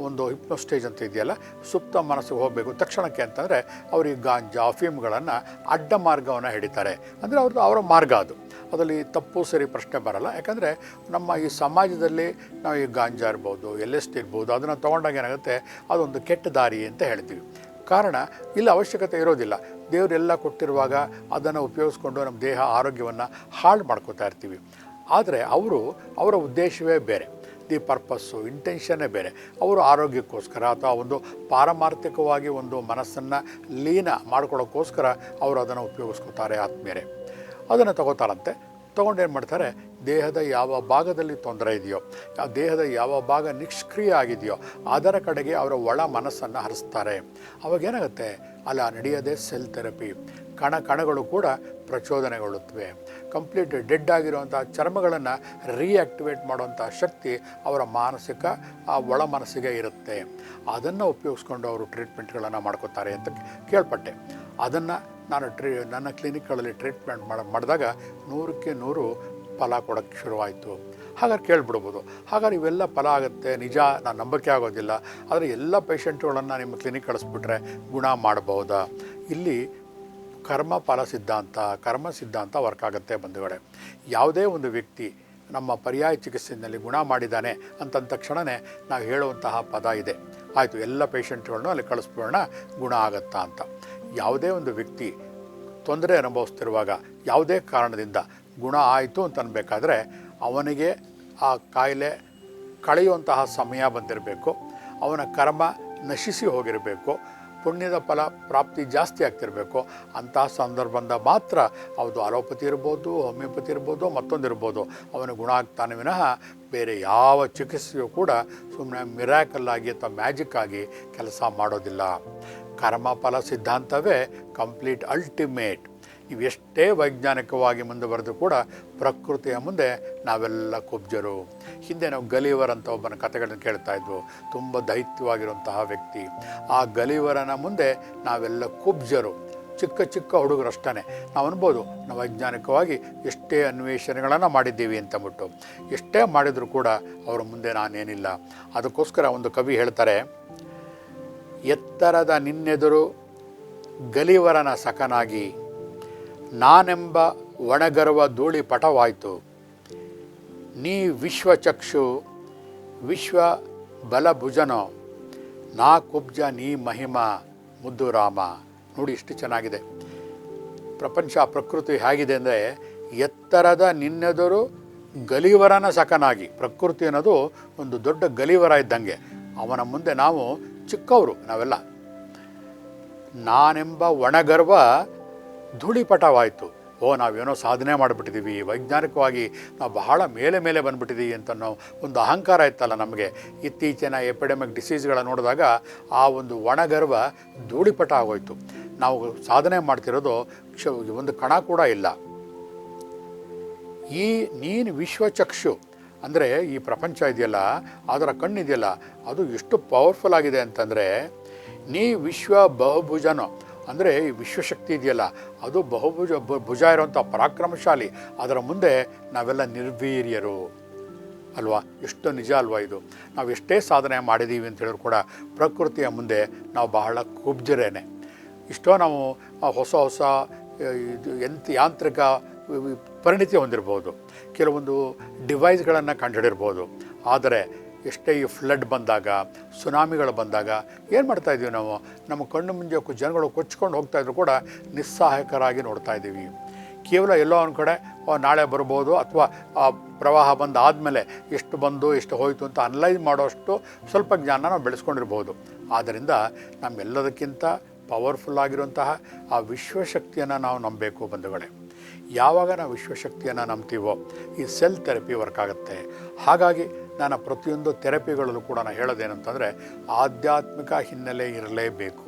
ಒಂದು ಹಿಪ್ನೋಸ್ಟೇಜ್ ಅಂತ ಇದೆಯಲ್ಲ, ಸುಪ್ತ ಮನಸ್ಸಿಗೆ ಹೋಗಬೇಕು ತಕ್ಷಣಕ್ಕೆ ಅಂತಂದರೆ ಅವ್ರಿಗೆ ಗಾಂಜಾ, ಅಫೀಮ್ಗಳನ್ನು ಅಡ್ಡ ಮಾರ್ಗವನ್ನು ಹಿಡಿತಾರೆ. ಅಂದರೆ ಅವರ ಮಾರ್ಗ ಅದು. ಅದರಲ್ಲಿ ತಪ್ಪು ಸರಿ ಪ್ರಶ್ನೆ ಬರಲ್ಲ. ಯಾಕಂದರೆ ನಮ್ಮ ಈ ಸಮಾಜದಲ್ಲಿ ನಾವು ಈ ಗಾಂಜಾ ಇರ್ಬೋದು, LSD ಇರ್ಬೋದು, ಅದನ್ನು ತೊಗೊಂಡಾಗ ಏನಾಗುತ್ತೆ, ಅದೊಂದು ಕೆಟ್ಟ ದಾರಿ ಅಂತ ಹೇಳ್ತೀವಿ. ಕಾರಣ ಇಲ್ಲಿ ಅವಶ್ಯಕತೆ ಇರೋದಿಲ್ಲ. ದೇವರೆಲ್ಲ ಕೊಟ್ಟಿರುವಾಗ ಅದನ್ನು ಉಪಯೋಗಿಸ್ಕೊಂಡು ನಮ್ಮ ದೇಹ ಆರೋಗ್ಯವನ್ನು ಹಾಳು ಮಾಡ್ಕೋತಾ ಇರ್ತೀವಿ. ಆದರೆ ಅವರ ಉದ್ದೇಶವೇ ಬೇರೆ, ದಿ ಪರ್ಪಸ್ಸು, ಇಂಟೆನ್ಷನ್ನೇ ಬೇರೆ. ಅವರು ಆರೋಗ್ಯಕ್ಕೋಸ್ಕರ ಅಥವಾ ಒಂದು ಪಾರಮಾರ್ಥಿಕವಾಗಿ ಒಂದು ಮನಸ್ಸನ್ನು ಲೀನ ಮಾಡ್ಕೊಳ್ಳೋಕ್ಕೋಸ್ಕರ ಅವರು ಅದನ್ನು ಉಪಯೋಗಿಸ್ಕೋತಾರೆ. ಆತ್ಮೀಯರೇ, ಅದನ್ನು ತಗೋತಾರಂತೆ. ತೊಗೊಂಡೇನು ಮಾಡ್ತಾರೆ, ದೇಹದ ಯಾವ ಭಾಗದಲ್ಲಿ ತೊಂದರೆ ಇದೆಯೋ, ದೇಹದ ಯಾವ ಭಾಗ ನಿಷ್ಕ್ರಿಯ ಆಗಿದೆಯೋ ಅದರ ಕಡೆಗೆ ಅವರ ಒಳ ಮನಸ್ಸನ್ನು ಹರಿಸ್ತಾರೆ. ಅವಾಗೇನಾಗುತ್ತೆ, ಅಲ್ಲ ನಡೆಯೋದೇ ಸೆಲ್ ಥೆರಪಿ. ಕಣಗಳು ಕೂಡ ಪ್ರಚೋದನೆಗೊಳ್ಳುತ್ತವೆ. ಕಂಪ್ಲೀಟ್ ಡೆಡ್ ಆಗಿರುವಂಥ ಚರ್ಮಗಳನ್ನು ರೀಆಕ್ಟಿವೇಟ್ ಮಾಡುವಂಥ ಶಕ್ತಿ ಅವರ ಮಾನಸಿಕ ಒಳ ಮನಸ್ಸಿಗೆ ಇರುತ್ತೆ. ಅದನ್ನು ಉಪಯೋಗಿಸ್ಕೊಂಡು ಅವರು ಟ್ರೀಟ್ಮೆಂಟ್ಗಳನ್ನು ಮಾಡ್ಕೋತಾರೆ ಅಂತ ಕೇಳ್ಪಟ್ಟೆ. ಅದನ್ನು ನಾನು ನನ್ನ ಕ್ಲಿನಿಕ್ಗಳಲ್ಲಿ ಟ್ರೀಟ್ಮೆಂಟ್ ಮಾಡಿದಾಗ 100ಕ್ಕೆ 100 ಫಲ ಕೊಡೋಕ್ಕೆ ಶುರುವಾಯಿತು. ಹಾಗಾದ್ರೆ ಕೇಳಿಬಿಡ್ಬೋದು, ಹಾಗಾದ್ರೆ ಇವೆಲ್ಲ ಫಲ ಆಗುತ್ತೆ, ನಿಜ, ನಾನು ನಂಬಿಕೆ ಆಗೋದಿಲ್ಲ, ಆದರೆ ಎಲ್ಲ ಪೇಷಂಟ್ಗಳನ್ನು ನಿಮ್ಮ ಕ್ಲಿನಿಕ್ ಕಳಿಸ್ಬಿಟ್ರೆ ಗುಣ ಮಾಡ್ಬೋದಾ? ಇಲ್ಲಿ ಕರ್ಮ ಸಿದ್ಧಾಂತ ವರ್ಕ್ ಆಗುತ್ತೆ ಬಂಧುಗಳೇ. ಯಾವುದೇ ಒಂದು ವ್ಯಕ್ತಿ ನಮ್ಮ ಪರ್ಯಾಯ ಚಿಕಿತ್ಸೆಯಲ್ಲಿ ಗುಣ ಮಾಡಿದ್ದಾನೆ ಅಂತಂದ ತಕ್ಷಣವೇ ನಾವು ಹೇಳುವಂತಹ ಪದ ಇದೆ, ಆಯಿತು ಎಲ್ಲ ಪೇಷಂಟ್ಗಳನ್ನೂ ಅಲ್ಲಿ ಕಳಿಸ್ಬಿಡೋಣ, ಗುಣ ಆಗುತ್ತಾ ಅಂತ. ಯಾವುದೇ ಒಂದು ವ್ಯಕ್ತಿ ತೊಂದರೆ ಅನುಭವಿಸ್ತಿರುವಾಗ ಯಾವುದೇ ಕಾರಣದಿಂದ ಗುಣ ಆಯಿತು ಅಂತ ಅನ್ಬೇಕಾದ್ರೆ ಅವನಿಗೆ ಆ ಕಾಯಿಲೆ ಕಳೆಯುವಂತಹ ಸಮಯ ಬಂದಿರಬೇಕು, ಅವನ ಕರ್ಮ ನಶಿಸಿ ಹೋಗಿರಬೇಕು, ಪುಣ್ಯದ ಫಲ ಪ್ರಾಪ್ತಿ ಜಾಸ್ತಿ ಆಗ್ತಿರಬೇಕು. ಅಂತಹ ಸಂದರ್ಭದಿಂದ ಮಾತ್ರ ಅದು ಅಲೋಪತಿ ಇರ್ಬೋದು, ಹೋಮಿಯೋಪತಿ ಇರ್ಬೋದು, ಮತ್ತೊಂದಿರ್ಬೋದು, ಅವನು ಗುಣ ಆಗ್ತಾನೆ ವಿನಃ ಬೇರೆ ಯಾವ ಚಿಕಿತ್ಸೆಯೂ ಕೂಡ ಸುಮ್ಮನೆ ಮಿರಾಕಲ್ ಆಗಿ ಅಥವಾ ಮ್ಯಾಜಿಕ್ ಆಗಿ ಕೆಲಸ ಮಾಡೋದಿಲ್ಲ. ಕರ್ಮಫಲ ಸಿದ್ಧಾಂತವೇ ಕಂಪ್ಲೀಟ್ ಅಲ್ಟಿಮೇಟ್. ನೀವು ಎಷ್ಟೇ ವೈಜ್ಞಾನಿಕವಾಗಿ ಮುಂದುವರೆದು ಕೂಡ ಪ್ರಕೃತಿಯ ಮುಂದೆ ನಾವೆಲ್ಲ ಕುಬ್ಜರು. ಹಿಂದೆ ನಾವು ಗಲಿವರ್ ಅಂತ ಒಬ್ಬನ ಕಥೆಗಳನ್ನು ಕೇಳ್ತಾ ಇದ್ವು, ತುಂಬ ದೈತ್ಯವಾಗಿರುವಂತಹ ವ್ಯಕ್ತಿ. ಆ ಗಲಿವರನ ಮುಂದೆ ನಾವೆಲ್ಲ ಕುಬ್ಜರು, ಚಿಕ್ಕ ಚಿಕ್ಕ ಹುಡುಗರಷ್ಟೇ. ನಾವು ಅನ್ಬೋದು ನಾವು ವೈಜ್ಞಾನಿಕವಾಗಿ ಎಷ್ಟೇ ಅನ್ವೇಷಣೆಗಳನ್ನು ಮಾಡಿದ್ದೀವಿ ಅಂತಂದ್ಬಿಟ್ಟು. ಎಷ್ಟೇ ಮಾಡಿದರೂ ಕೂಡ ಅವರ ಮುಂದೆ ನಾನೇನಿಲ್ಲ. ಅದಕ್ಕೋಸ್ಕರ ಒಂದು ಕವಿ ಹೇಳ್ತಾರೆ, ಎತ್ತರದ ನಿನ್ನೆದುರು ಗಲಿವರನ ಸಖನಾಗಿ ನಾನೆಂಬ ಒಣಗರುವ ಧೂಳಿ ಪಟವಾಯಿತು. ನೀ ವಿಶ್ವಚಕ್ಷು ವಿಶ್ವ ಬಲಭುಜನೋ ನಾ ಕುಬ್ಜ ನೀ ಮಹಿಮ ಮುದ್ದು ರಾಮ. ನೋಡಿ ಎಷ್ಟು ಚೆನ್ನಾಗಿದೆ ಪ್ರಪಂಚ, ಪ್ರಕೃತಿ ಹೇಗಿದೆ ಅಂದರೆ, ಎತ್ತರದ ನಿನ್ನೆದುರು ಗಲಿವರನ ಸಖನಾಗಿ. ಪ್ರಕೃತಿ ಅನ್ನೋದು ಒಂದು ದೊಡ್ಡ ಗಲಿವರ ಇದ್ದಂಗೆ, ಅವನ ಮುಂದೆ ನಾವು ಚಿಕ್ಕವರು ನಾವೆಲ್ಲ. ನಾನೆಂಬ ಒಣಗರ್ವ ಧೂಳಿಪಟವಾಯಿತು. ನಾವೇನೋ ಸಾಧನೆ ಮಾಡಿಬಿಟ್ಟಿದ್ದೀವಿ, ವೈಜ್ಞಾನಿಕವಾಗಿ ನಾವು ಬಹಳ ಮೇಲೆ ಬಂದುಬಿಟ್ಟಿದ್ದೀವಿ ಅಂತ ನಾವು ಒಂದು ಅಹಂಕಾರ ಇತ್ತಲ್ಲ ನಮಗೆ. ಇತ್ತೀಚಿನ ಎಪಿಡೆಮಿಕ್ ಡಿಸೀಸ್ಗಳ ನೋಡಿದಾಗ ಆ ಒಂದು ಒಣಗರ್ವ ಧೂಳಿಪಟ ಆಗೋಯ್ತು. ನಾವು ಸಾಧನೆ ಮಾಡ್ತಿರೋದು ಒಂದು ಕಣ ಕೂಡ ಇಲ್ಲ. ನೀನು ವಿಶ್ವಚಕ್ಷು ಅಂದರೆ ಈ ಪ್ರಪಂಚ ಇದೆಯಲ್ಲ, ಅದರ ಕಣ್ಣಿದೆಯಲ್ಲ, ಅದು ಎಷ್ಟು ಪವರ್ಫುಲ್ ಆಗಿದೆ ಅಂತಂದರೆ, ನೀ ವಿಶ್ವ ಬಹುಭುಜನೋ ಅಂದರೆ ಈ ವಿಶ್ವಶಕ್ತಿ ಇದೆಯಲ್ಲ, ಅದು ಭುಜ ಇರುವಂಥ ಪರಾಕ್ರಮಶಾಲಿ. ಅದರ ಮುಂದೆ ನಾವೆಲ್ಲ ನಿರ್ವೀರ್ಯರು ಅಲ್ವಾ? ಎಷ್ಟು ನಿಜ ಅಲ್ವಾ ಇದು? ನಾವು ಎಷ್ಟೇ ಸಾಧನೆ ಮಾಡಿದ್ದೀವಿ ಅಂತ ಹೇಳಿದ್ರು ಕೂಡ ಪ್ರಕೃತಿಯ ಮುಂದೆ ನಾವು ಬಹಳ ಕುಬ್ಜರೇನೆ. ಇಷ್ಟೋ ನಾವು ಹೊಸ ಯಾಂತ್ರಿಕ ಪರಿಣಿತಿ ಹೊಂದಿರ್ಬೋದು, ಕೆಲವೊಂದು ಡಿವೈಸ್ಗಳನ್ನು ಕಂಡುಹಿಡಿರ್ಬೋದು. ಆದರೆ ಎಷ್ಟೇ ಈ ಫ್ಲಡ್ ಬಂದಾಗ, ಸುನಾಮಿಗಳು ಬಂದಾಗ ಏನು ಮಾಡ್ತಾಯಿದ್ದೀವಿ ನಾವು? ನಮ್ಮ ಕಣ್ಣು ಮುಂದೆ ಜನಗಳು ಕೊಚ್ಕೊಂಡು ಹೋಗ್ತಾಯಿದ್ರು ಕೂಡ ನಿಸ್ಸಹಾಯಕರಾಗಿ ನೋಡ್ತಾ ಇದ್ದೀವಿ. ಕೇವಲ ಎಲ್ಲೋ ಒಂದು ಕಡೆ ನಾಳೆ ಬರ್ಬೋದು, ಅಥವಾ ಪ್ರವಾಹ ಬಂದಾದಮೇಲೆ ಎಷ್ಟು ಬಂದು ಎಷ್ಟು ಹೋಯಿತು ಅಂತ ಅನಲೈಸ್ ಮಾಡೋಷ್ಟು ಸ್ವಲ್ಪ ಜ್ಞಾನ ನಾವು ಬೆಳೆಸ್ಕೊಂಡಿರ್ಬೋದು. ಆದ್ದರಿಂದ ನಮ್ಮೆಲ್ಲದಕ್ಕಿಂತ ಪವರ್ಫುಲ್ ಆಗಿರುವಂತಹ ಆ ವಿಶ್ವಶಕ್ತಿಯನ್ನು ನಾವು ನಂಬಬೇಕು ಬಂಧುಗಳೇ. ಯಾವಾಗ ನಾವು ವಿಶ್ವಶಕ್ತಿಯನ್ನು ನಂಬ್ತೀವೋ ಈ ಸೆಲ್ ಥೆರಪಿ ವರ್ಕ್ ಆಗುತ್ತೆ. ಹಾಗಾಗಿ ನಾನು ಪ್ರತಿಯೊಂದು ಥೆರಪಿಗಳಲ್ಲೂ ಕೂಡ ನಾನು ಹೇಳೋದೇನಂತಂದರೆ, ಆಧ್ಯಾತ್ಮಿಕ ಹಿನ್ನೆಲೆ ಇರಲೇಬೇಕು.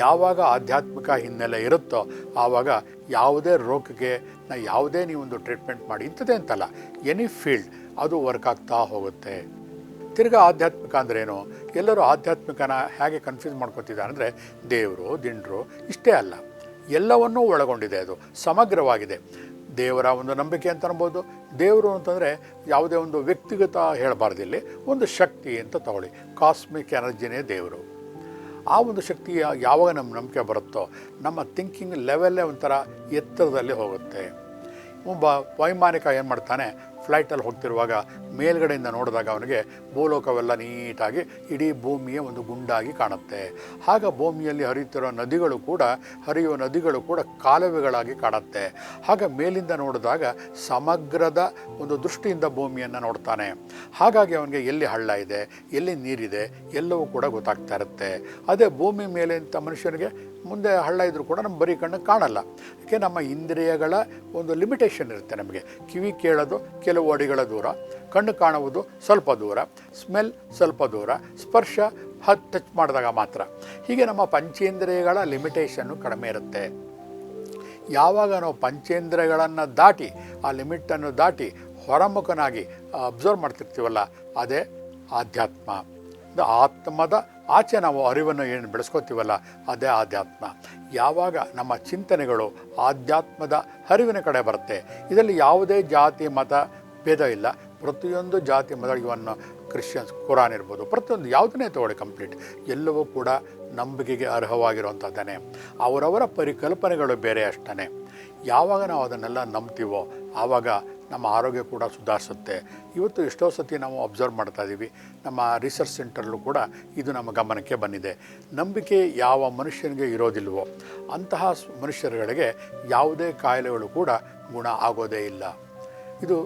ಯಾವಾಗ ಆಧ್ಯಾತ್ಮಿಕ ಹಿನ್ನೆಲೆ ಇರುತ್ತೋ ಆವಾಗ ಯಾವುದೇ ರೋಗಕ್ಕೆ ಯಾವುದೇ ನೀವೊಂದು ಟ್ರೀಟ್ಮೆಂಟ್ ಮಾಡಿ, ಇಂಥದ್ದೇ ಅಂತಲ್ಲ, ಎನಿ ಫೀಲ್ಡ್ ಅದು ವರ್ಕ್ ಆಗ್ತಾ ಹೋಗುತ್ತೆ. ತಿರ್ಗಾ ಆಧ್ಯಾತ್ಮಿಕ ಅಂದ್ರೇನು? ಎಲ್ಲರೂ ಆಧ್ಯಾತ್ಮಿಕನ ಹೇಗೆ ಕನ್ಫ್ಯೂಸ್ ಮಾಡ್ಕೊತಿದ್ದಾರೆ ಅಂದರೆ, ದೇವರು ದಿಂಡ್ರು ಇಷ್ಟೇ ಅಲ್ಲ, ಎಲ್ಲವನ್ನೂ ಒಳಗೊಂಡಿದೆ. ಅದು ಸಮಗ್ರವಾಗಿದೆ. ದೇವರ ಒಂದು ನಂಬಿಕೆ ಅಂತ ಅನ್ಬೋದು. ದೇವರು ಅಂತಂದರೆ ಯಾವುದೇ ಒಂದು ವ್ಯಕ್ತಿಗತ ಹೇಳಬಾರ್ದು, ಇಲ್ಲಿ ಒಂದು ಶಕ್ತಿ ಅಂತ ತಗೊಳ್ಳಿ. ಕಾಸ್ಮಿಕ್ ಎನರ್ಜಿನೇ ದೇವರು. ಆ ಒಂದು ಶಕ್ತಿ ಯಾವಾಗ ನಮ್ಮ ನಂಬಿಕೆ ಬರುತ್ತೋ ನಮ್ಮ ಥಿಂಕಿಂಗ್ ಲೆವೆಲ್ಲೇ ಒಂಥರ ಎತ್ತರದಲ್ಲಿ ಹೋಗುತ್ತೆ. ಒಬ್ಬ ವೈಮಾನಿಕ ಏನು ಮಾಡ್ತಾನೆ, ಫ್ಲೈಟಲ್ಲಿ ಹೋಗ್ತಿರುವಾಗ ಮೇಲ್ಗಡೆಯಿಂದ ನೋಡಿದಾಗ ಅವನಿಗೆ ಭೂಲೋಕವೆಲ್ಲ ನೀಟಾಗಿ ಇಡೀ ಭೂಮಿಯ ಒಂದು ಗುಂಡಾಗಿ ಕಾಣುತ್ತೆ. ಆಗ ಭೂಮಿಯಲ್ಲಿ ಹರಿಯುವ ನದಿಗಳು ಕೂಡ ಕಾಲುವೆಗಳಾಗಿ ಕಾಣುತ್ತೆ. ಆಗ ಮೇಲಿಂದ ನೋಡಿದಾಗ ಸಮಗ್ರದ ಒಂದು ದೃಷ್ಟಿಯಿಂದ ಭೂಮಿಯನ್ನು ನೋಡ್ತಾನೆ. ಹಾಗಾಗಿ ಅವನಿಗೆ ಎಲ್ಲಿ ಹಳ್ಳ ಇದೆ, ಎಲ್ಲಿ ನೀರಿದೆ ಎಲ್ಲವೂ ಕೂಡ ಗೊತ್ತಾಗ್ತಾ ಇರುತ್ತೆ. ಅದೇ ಭೂಮಿ ಮೇಲೆ ಇಂಥ ಮನುಷ್ಯನಿಗೆ ಮುಂದೆ ಹಳ್ಳ ಇದ್ದರೂ ಕೂಡ ನಮ್ಮ ಬರೀ ಕಣ್ಣು ಕಾಣಲ್ಲ. ಯಾಕೆ? ನಮ್ಮ ಇಂದ್ರಿಯಗಳ ಒಂದು ಲಿಮಿಟೇಷನ್ ಇರುತ್ತೆ. ನಮಗೆ ಕಿವಿ ಕೇಳೋದು ಕೆಲವು ಅಡಿಗಳ ದೂರ, ಕಣ್ಣು ಕಾಣುವುದು ಸ್ವಲ್ಪ ದೂರ, ಸ್ಮೆಲ್ ಸ್ವಲ್ಪ ದೂರ, ಸ್ಪರ್ಶ ಟಚ್ ಮಾಡಿದಾಗ ಮಾತ್ರ. ಹೀಗೆ ನಮ್ಮ ಪಂಚೇಂದ್ರಿಯಗಳ ಲಿಮಿಟೇಷನ್ನು ಕಡಿಮೆ ಇರುತ್ತೆ. ಯಾವಾಗ ನಾವು ಪಂಚೇಂದ್ರಿಯಗಳನ್ನು ದಾಟಿ ಆ ಲಿಮಿಟನ್ನು ದಾಟಿ ಹೊರಮುಖನಾಗಿ ಅಬ್ಸರ್ವ್ ಮಾಡ್ತಿರ್ತೀವಲ್ಲ, ಅದೇ ಆಧ್ಯಾತ್ಮ. ಆತ್ಮದ ಆಚೆ ನಾವು ಅರಿವನ್ನು ಏನು ಬೆಳೆಸ್ಕೋತೀವಲ್ಲ, ಅದೇ ಆಧ್ಯಾತ್ಮ. ಯಾವಾಗ ನಮ್ಮ ಚಿಂತನೆಗಳು ಆಧ್ಯಾತ್ಮದ ಅರಿವಿನ ಕಡೆ ಬರುತ್ತೆ, ಇದರಲ್ಲಿ ಯಾವುದೇ ಜಾತಿ ಮತ ಭೇದ ಇಲ್ಲ. ಪ್ರತಿಯೊಂದು ಜಾತಿ ಮತ ಇವನ್ನು ಕ್ರಿಶ್ಚಿಯನ್ಸ್ ಕುರಾನ್ ಇರ್ಬೋದು, ಪ್ರತಿಯೊಂದು ಯಾವುದನ್ನೇ ತಗೊಳ್ಳಿ ಕಂಪ್ಲೀಟ್ ಎಲ್ಲವೂ ಕೂಡ ನಂಬಿಕೆಗೆ ಅರ್ಹವಾಗಿರುವಂಥದ್ದನ್ನೇ. ಅವರವರ ಪರಿಕಲ್ಪನೆಗಳು ಬೇರೆ ಅಷ್ಟೇ. ಯಾವಾಗ ನಾವು ಅದನ್ನೆಲ್ಲ ನಂಬ್ತೀವೋ ಆವಾಗ ನಮ್ಮ ಆರೋಗ್ಯ ಕೂಡ ಸುಧಾರಿಸುತ್ತೆ. ಇವತ್ತು ಎಷ್ಟೋ ಸತಿ ನಾವು ಅಬ್ಸರ್ವ್ ಮಾಡ್ತಾ ಇದ್ದೀವಿ, ನಮ್ಮ ರಿಸರ್ಚ್ ಸೆಂಟರ್ಲ್ಲೂ ಕೂಡ ಇದು ನಮ್ಮ ಗಮನಕ್ಕೆ ಬಂದಿದೆ. ನಂಬಿಕೆ ಯಾವ ಮನುಷ್ಯನಿಗೆ ಇರೋದಿಲ್ವೋ ಅಂತಹ ಮನುಷ್ಯರುಗಳಿಗೆ ಯಾವುದೇ ಕಾಯಿಲೆಗಳು ಕೂಡ ಗುಣ ಆಗೋದೇ ಇಲ್ಲ. ಇದು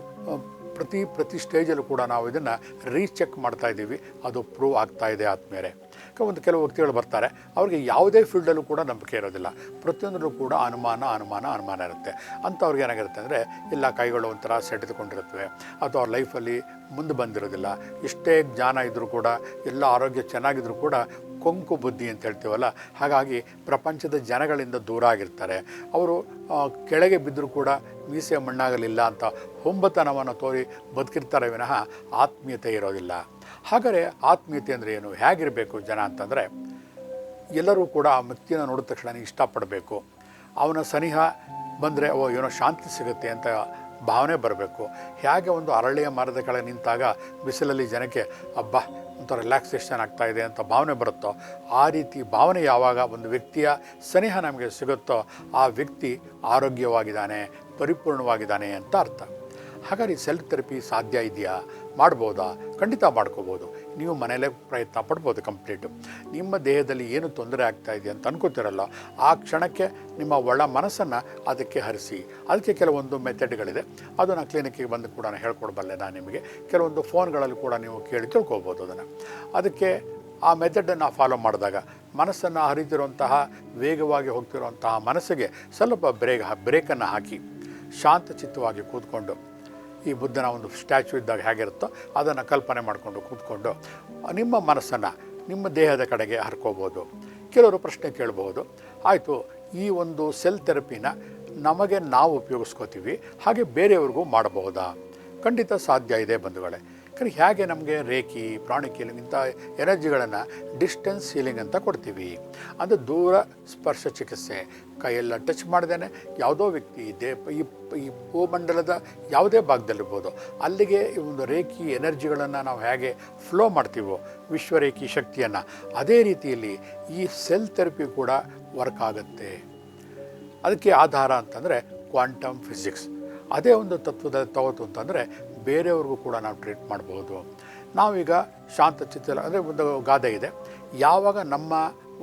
ಪ್ರತಿ ಸ್ಟೇಜಲ್ಲೂ ಕೂಡ ನಾವು ಇದನ್ನು ರೀಚೆಕ್ ಮಾಡ್ತಾ ಇದ್ದೀವಿ, ಅದು ಪ್ರೂವ್ ಆಗ್ತಾ ಇದೆ ಆದಮೇಲೆ. ಕೆಲವು ವ್ಯಕ್ತಿಗಳು ಬರ್ತಾರೆ, ಅವ್ರಿಗೆ ಯಾವುದೇ ಫೀಲ್ಡಲ್ಲೂ ಕೂಡ ನಂಬಿಕೆ ಇರೋದಿಲ್ಲ, ಪ್ರತಿಯೊಂದರಲ್ಲೂ ಕೂಡ ಅನುಮಾನ ಇರುತ್ತೆ. ಅಂಥವ್ರಿಗೆ ಏನಾಗಿರುತ್ತೆ ಅಂದರೆ ಎಲ್ಲ ಕೈಗಳು ಒಂಥರ ಸೆಟೆದುಕೊಂಡಿರುತ್ತವೆ, ಅಥವಾ ಅವ್ರ ಲೈಫಲ್ಲಿ ಮುಂದೆ ಬಂದಿರೋದಿಲ್ಲ. ಎಷ್ಟೇ ಜ್ಞಾನ ಇದ್ದರೂ ಕೂಡ, ಎಲ್ಲ ಆರೋಗ್ಯ ಚೆನ್ನಾಗಿದ್ರೂ ಕೂಡ ಕೊಂಕು ಬುದ್ಧಿ ಅಂತ ಹೇಳ್ತೀವಲ್ಲ, ಹಾಗಾಗಿ ಪ್ರಪಂಚದ ಜನಗಳಿಂದ ದೂರ ಆಗಿರ್ತಾರೆ. ಅವರು ಕೆಳಗೆ ಬಿದ್ದರೂ ಕೂಡ ಮೀಸೆ ಮಣ್ಣಾಗಲಿಲ್ಲ ಅಂತ ಹೊಂಬತನವನ್ನು ತೋರಿ ಬದುಕಿರ್ತಾರೆ ವಿನಃ ಆತ್ಮೀಯತೆ ಇರೋದಿಲ್ಲ. ಹಾಗಾದರೆ ಆತ್ಮೀಯತೆ ಅಂದರೆ ಏನು, ಹೇಗಿರಬೇಕು ಜನ ಅಂತಂದರೆ, ಎಲ್ಲರೂ ಕೂಡ ಆ ವ್ಯಕ್ತಿನ ನೋಡಿದ ತಕ್ಷಣ ಇಷ್ಟಪಡಬೇಕು, ಅವನ ಸನಿಹ ಬಂದರೆ ಏನೋ ಶಾಂತಿ ಸಿಗುತ್ತೆ ಅಂತ ಭಾವನೆ ಬರಬೇಕು. ಹೇಗೆ ಒಂದು ಅರಳಿಯ ಮರದ ಕೆಳಗೆ ನಿಂತಾಗ ಬಿಸಿಲಲ್ಲಿ ಜನಕ್ಕೆ ಅಬ್ಬಾ ಒಂಥರ ರಿಲ್ಯಾಕ್ಸೇಷನ್ ಆಗ್ತಾಯಿದೆ ಅಂತ ಭಾವನೆ ಬರುತ್ತೋ, ಆ ರೀತಿ ಭಾವನೆ ಯಾವಾಗ ಒಂದು ವ್ಯಕ್ತಿಯ ಸನಿಹ ನಮಗೆ ಸಿಗುತ್ತೋ ಆ ವ್ಯಕ್ತಿ ಆರೋಗ್ಯವಾಗಿದ್ದಾನೆ, ಪರಿಪೂರ್ಣವಾಗಿದ್ದಾನೆ ಅಂತ ಅರ್ಥ. ಹಾಗಾದ್ರೆ ಸೆಲ್ಫ್ ಥೆರಪಿ ಸಾಧ್ಯ ಇದೆಯಾ, ಮಾಡ್ಬೋದಾ? ಖಂಡಿತ ಮಾಡ್ಕೋಬೋದು. ನೀವು ಮನೆಯಲ್ಲೇ ಪ್ರಯತ್ನ ಪಡ್ಬೋದು. ಕಂಪ್ಲೀಟು ನಿಮ್ಮ ದೇಹದಲ್ಲಿ ಏನು ತೊಂದರೆ ಆಗ್ತಾ ಇದೆ ಅಂತ ಅನ್ಕೋತಿರಲ್ಲ, ಆ ಕ್ಷಣಕ್ಕೆ ನಿಮ್ಮ ಒಳ ಮನಸ್ಸನ್ನು ಅದಕ್ಕೆ ಹರಿಸಿ. ಅದಕ್ಕೆ ಕೆಲವೊಂದು ಮೆಥಡ್ಗಳಿದೆ, ಅದು ನಾನು ಕ್ಲಿನಿಕ್ಕಿಗೆ ಬಂದು ಕೂಡ ಹೇಳ್ಕೊಡ್ಬಲ್ಲೆ. ನಾನು ನಿಮಗೆ ಕೆಲವೊಂದು ಫೋನ್ಗಳಲ್ಲಿ ಕೂಡ ನೀವು ಕೇಳಿ ತಿಳ್ಕೊಬೋದು ಅದನ್ನು. ಅದಕ್ಕೆ ಆ ಮೆಥಡನ್ನು ಫಾಲೋ ಮಾಡಿದಾಗ ಮನಸ್ಸನ್ನು ಹರಿತಿರುವಂತಹ, ವೇಗವಾಗಿ ಹೋಗ್ತಿರುವಂತಹ ಮನಸ್ಸಿಗೆ ಸ್ವಲ್ಪ ಬ್ರೇಕನ್ನು ಹಾಕಿ ಶಾಂತಚಿತ್ತವಾಗಿ ಕೂತ್ಕೊಂಡು, ಈ ಬುದ್ಧನ ಒಂದು ಸ್ಟ್ಯಾಚ್ಯೂ ಇದ್ದಾಗ ಹೇಗಿರುತ್ತೋ ಅದನ್ನು ಕಲ್ಪನೆ ಮಾಡಿಕೊಂಡು ಕೂತ್ಕೊಂಡು ನಿಮ್ಮ ಮನಸ್ಸನ್ನು ನಿಮ್ಮ ದೇಹದ ಕಡೆಗೆ ಹರ್ಕೋಬೋದು. ಕೆಲವರು ಪ್ರಶ್ನೆ ಕೇಳ್ಬೋದು, ಆಯಿತು ಈ ಒಂದು ಸೆಲ್ ಥೆರಪಿನ ನಮಗೆ ನಾವು ಉಪಯೋಗಿಸ್ಕೋತೀವಿ, ಹಾಗೆ ಬೇರೆಯವ್ರಿಗೂ ಮಾಡಬಹುದಾ? ಖಂಡಿತ ಸಾಧ್ಯ ಇದೆ ಬಂಧುಗಳೇ. ಯಾಕಂದರೆ ಹೇಗೆ ನಮಗೆ ರೇಖಿ, ಪ್ರಾಣಿಕ್ ಹೀಲಿಂಗ್ ಇಂಥ ಎನರ್ಜಿಗಳನ್ನು ಡಿಸ್ಟೆನ್ಸ್ ಹೀಲಿಂಗ್ ಅಂತ ಕೊಡ್ತೀವಿ. ಅಂದರೆ ದೂರ ಸ್ಪರ್ಶ ಚಿಕಿತ್ಸೆ, ಕೈಯೆಲ್ಲ ಟಚ್ ಮಾಡ್ದೇನೆ ಯಾವುದೋ ವ್ಯಕ್ತಿ ಈ ಭೂಮಂಡಲದ ಯಾವುದೇ ಭಾಗದಲ್ಲಿರ್ಬೋದು, ಅಲ್ಲಿಗೆ ಈ ಒಂದು ರೇಖಿ ಎನರ್ಜಿಗಳನ್ನು ನಾವು ಹೇಗೆ ಫ್ಲೋ ಮಾಡ್ತೀವೋ ವಿಶ್ವರೇಖಿ ಶಕ್ತಿಯನ್ನು, ಅದೇ ರೀತಿಯಲ್ಲಿ ಈ ಸೆಲ್ ಥೆರಪಿ ಕೂಡ ವರ್ಕ್ ಆಗುತ್ತೆ. ಅದಕ್ಕೆ ಆಧಾರ ಅಂತಂದರೆ ಕ್ವಾಂಟಮ್ ಫಿಸಿಕ್ಸ್. ಅದೇ ಒಂದು ತತ್ವದ ತಗೋತು ಅಂತಂದರೆ ಬೇರೆಯವ್ರಿಗೂ ಕೂಡ ನಾವು ಟ್ರೀಟ್ ಮಾಡ್ಬೋದು. ನಾವೀಗ ಶಾಂತಚಿತ್ತ ಅಂದರೆ ಒಂದು ಗಾದೆ ಇದೆ, ಯಾವಾಗ ನಮ್ಮ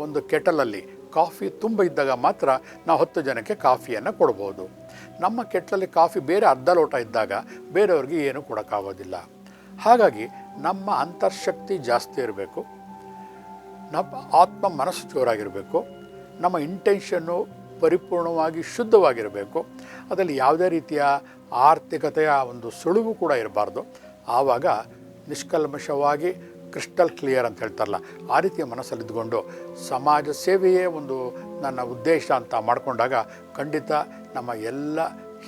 ಒಂದು ಕೆಟಲಲ್ಲಿ ಕಾಫಿ ತುಂಬ ಇದ್ದಾಗ ಮಾತ್ರ ನಾವು 10 ಜನಕ್ಕೆ ಕಾಫಿಯನ್ನು ಕೊಡ್ಬೋದು. ನಮ್ಮ ಕೆಟಲಲ್ಲಿ ಕಾಫಿ ಬೇರೆ ಅರ್ಧ ಲೋಟ ಇದ್ದಾಗ ಬೇರೆಯವ್ರಿಗೆ ಏನು ಕೊಡೋಕ್ಕಾಗೋದಿಲ್ಲ. ಹಾಗಾಗಿ ನಮ್ಮ ಅಂತರ್ಶಕ್ತಿ ಜಾಸ್ತಿ ಇರಬೇಕು, ನಮ್ಮ ಆತ್ಮ ಮನಸ್ಸು ಜೋರಾಗಿರಬೇಕು, ನಮ್ಮ ಇಂಟೆನ್ಷನ್ನು ಪರಿಪೂರ್ಣವಾಗಿ ಶುದ್ಧವಾಗಿರಬೇಕು, ಅದರಲ್ಲಿ ಯಾವುದೇ ರೀತಿಯ ಆರ್ಥಿಕತೆಯ ಒಂದು ಸುಳಿವು ಕೂಡ ಇರಬಾರ್ದು. ಆವಾಗ ನಿಷ್ಕಲ್ಮಶವಾಗಿ ಕ್ರಿಸ್ಟಲ್ ಕ್ಲಿಯರ್ ಅಂತ ಹೇಳ್ತಾರಲ್ಲ, ಆ ರೀತಿಯ ಮನಸ್ಸಲ್ಲಿದ್ದುಕೊಂಡು ಸಮಾಜ ಸೇವೆಯೇ ಒಂದು ನನ್ನ ಉದ್ದೇಶ ಅಂತ ಮಾಡಿಕೊಂಡಾಗ ಖಂಡಿತ ನಮ್ಮ ಎಲ್ಲ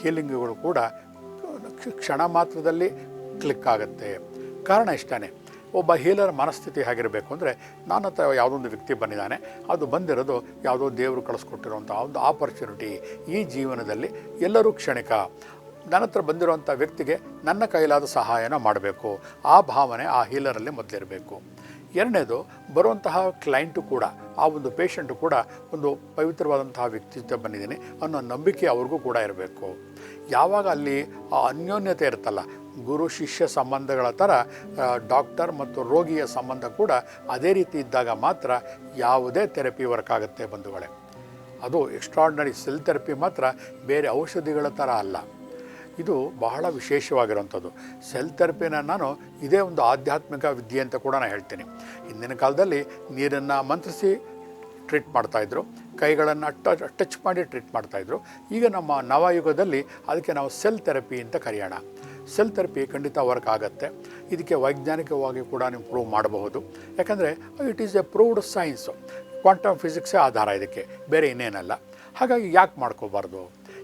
ಹೀಲಿಂಗ್ಗಳು ಕೂಡ ಕ್ಷಣ ಮಾತ್ರದಲ್ಲಿ ಕ್ಲಿಕ್ ಆಗುತ್ತೆ. ಕಾರಣ ಇಷ್ಟೇ, ಒಬ್ಬ ಹೀಲರ್ ಮನಸ್ಥಿತಿ ಹೇಗಿರಬೇಕು ಅಂದರೆ, ನನ್ನ ಹತ್ರ ಯಾವುದೊಂದು ವ್ಯಕ್ತಿ ಬಂದಿದ್ದಾನೆ, ಅದು ಬಂದಿರೋದು ಯಾವುದೋ ದೇವರು ಕಳಿಸ್ಕೊಟ್ಟಿರುವಂಥ ಒಂದು ಆಪರ್ಚುನಿಟಿ. ಈ ಜೀವನದಲ್ಲಿ ಎಲ್ಲರೂ ಕ್ಷಣಿಕ, ನನ್ನ ಹತ್ರ ಬಂದಿರುವಂಥ ವ್ಯಕ್ತಿಗೆ ನನ್ನ ಕೈಲಾದ ಸಹಾಯನ ಮಾಡಬೇಕು, ಆ ಭಾವನೆ ಆ ಹೀಲರಲ್ಲಿ ಮೊದಲಿರಬೇಕು. ಎರಡನೇದು, ಬರುವಂತಹ ಕ್ಲೈಂಟು ಕೂಡ, ಆ ಒಂದು ಪೇಷಂಟು ಕೂಡ ಒಂದು ಪವಿತ್ರವಾದಂತಹ ವ್ಯಕ್ತಿ ಜೊತೆ ಬಂದಿದ್ದೀನಿ ಅನ್ನೋ ನಂಬಿಕೆ ಅವ್ರಿಗೂ ಕೂಡ ಇರಬೇಕು. ಯಾವಾಗ ಅಲ್ಲಿ ಆ ಅನ್ಯೋನ್ಯತೆ ಇರುತ್ತಲ್ಲ, ಗುರು ಶಿಷ್ಯ ಸಂಬಂಧಗಳ ಥರ ಡಾಕ್ಟರ್ ಮತ್ತು ರೋಗಿಯ ಸಂಬಂಧ ಕೂಡ ಅದೇ ರೀತಿ ಇದ್ದಾಗ ಮಾತ್ರ ಯಾವುದೇ ಥೆರಪಿ ವರ್ಕ್ ಆಗುತ್ತೆ ಬಂಧುಗಳೇ. ಅದು ಎಕ್ಸ್ಟ್ರಾರ್ಡಿನರಿ ಸೆಲ್ ಥೆರಪಿ ಮಾತ್ರ ಬೇರೆ ಔಷಧಿಗಳ ಥರ ಅಲ್ಲ, ಇದು ಬಹಳ ವಿಶೇಷವಾಗಿರುವಂಥದ್ದು. ಸೆಲ್ ಥೆರಪಿನ ನಾನು ಇದೇ ಒಂದು ಆಧ್ಯಾತ್ಮಿಕ ವಿದ್ಯೆ ಅಂತ ಕೂಡ ನಾನು ಹೇಳ್ತೀನಿ. ಹಿಂದಿನ ಕಾಲದಲ್ಲಿ ನೀರನ್ನು ಮಂತ್ರಿಸಿ ಟ್ರೀಟ್ ಮಾಡ್ತಾಯಿದ್ರು, ಕೈಗಳನ್ನು ಟಚ್ ಮಾಡಿ ಟ್ರೀಟ್ ಮಾಡ್ತಾಯಿದ್ರು. ಈಗ ನಮ್ಮ ನವಯುಗದಲ್ಲಿ ಅದಕ್ಕೆ ನಾವು ಸೆಲ್ ಥೆರಪಿ ಅಂತ ಕರೆಯೋಣ. ಸೆಲ್ ಥೆರಪಿ ಖಂಡಿತ ವರ್ಕ್ ಆಗುತ್ತೆ. ಇದಕ್ಕೆ ವೈಜ್ಞಾನಿಕವಾಗಿ ಕೂಡ ನೀವು ಪ್ರೂವ್ ಮಾಡಬಹುದು. ಯಾಕಂದರೆ it is a proved science. Quantum ಫಿಸಿಕ್ಸೇ ಆಧಾರ ಇದಕ್ಕೆ, ಬೇರೆ ಇನ್ನೇನಲ್ಲ. ಹಾಗಾಗಿ ಯಾಕೆ ಮಾಡ್ಕೋಬಾರ್ದು?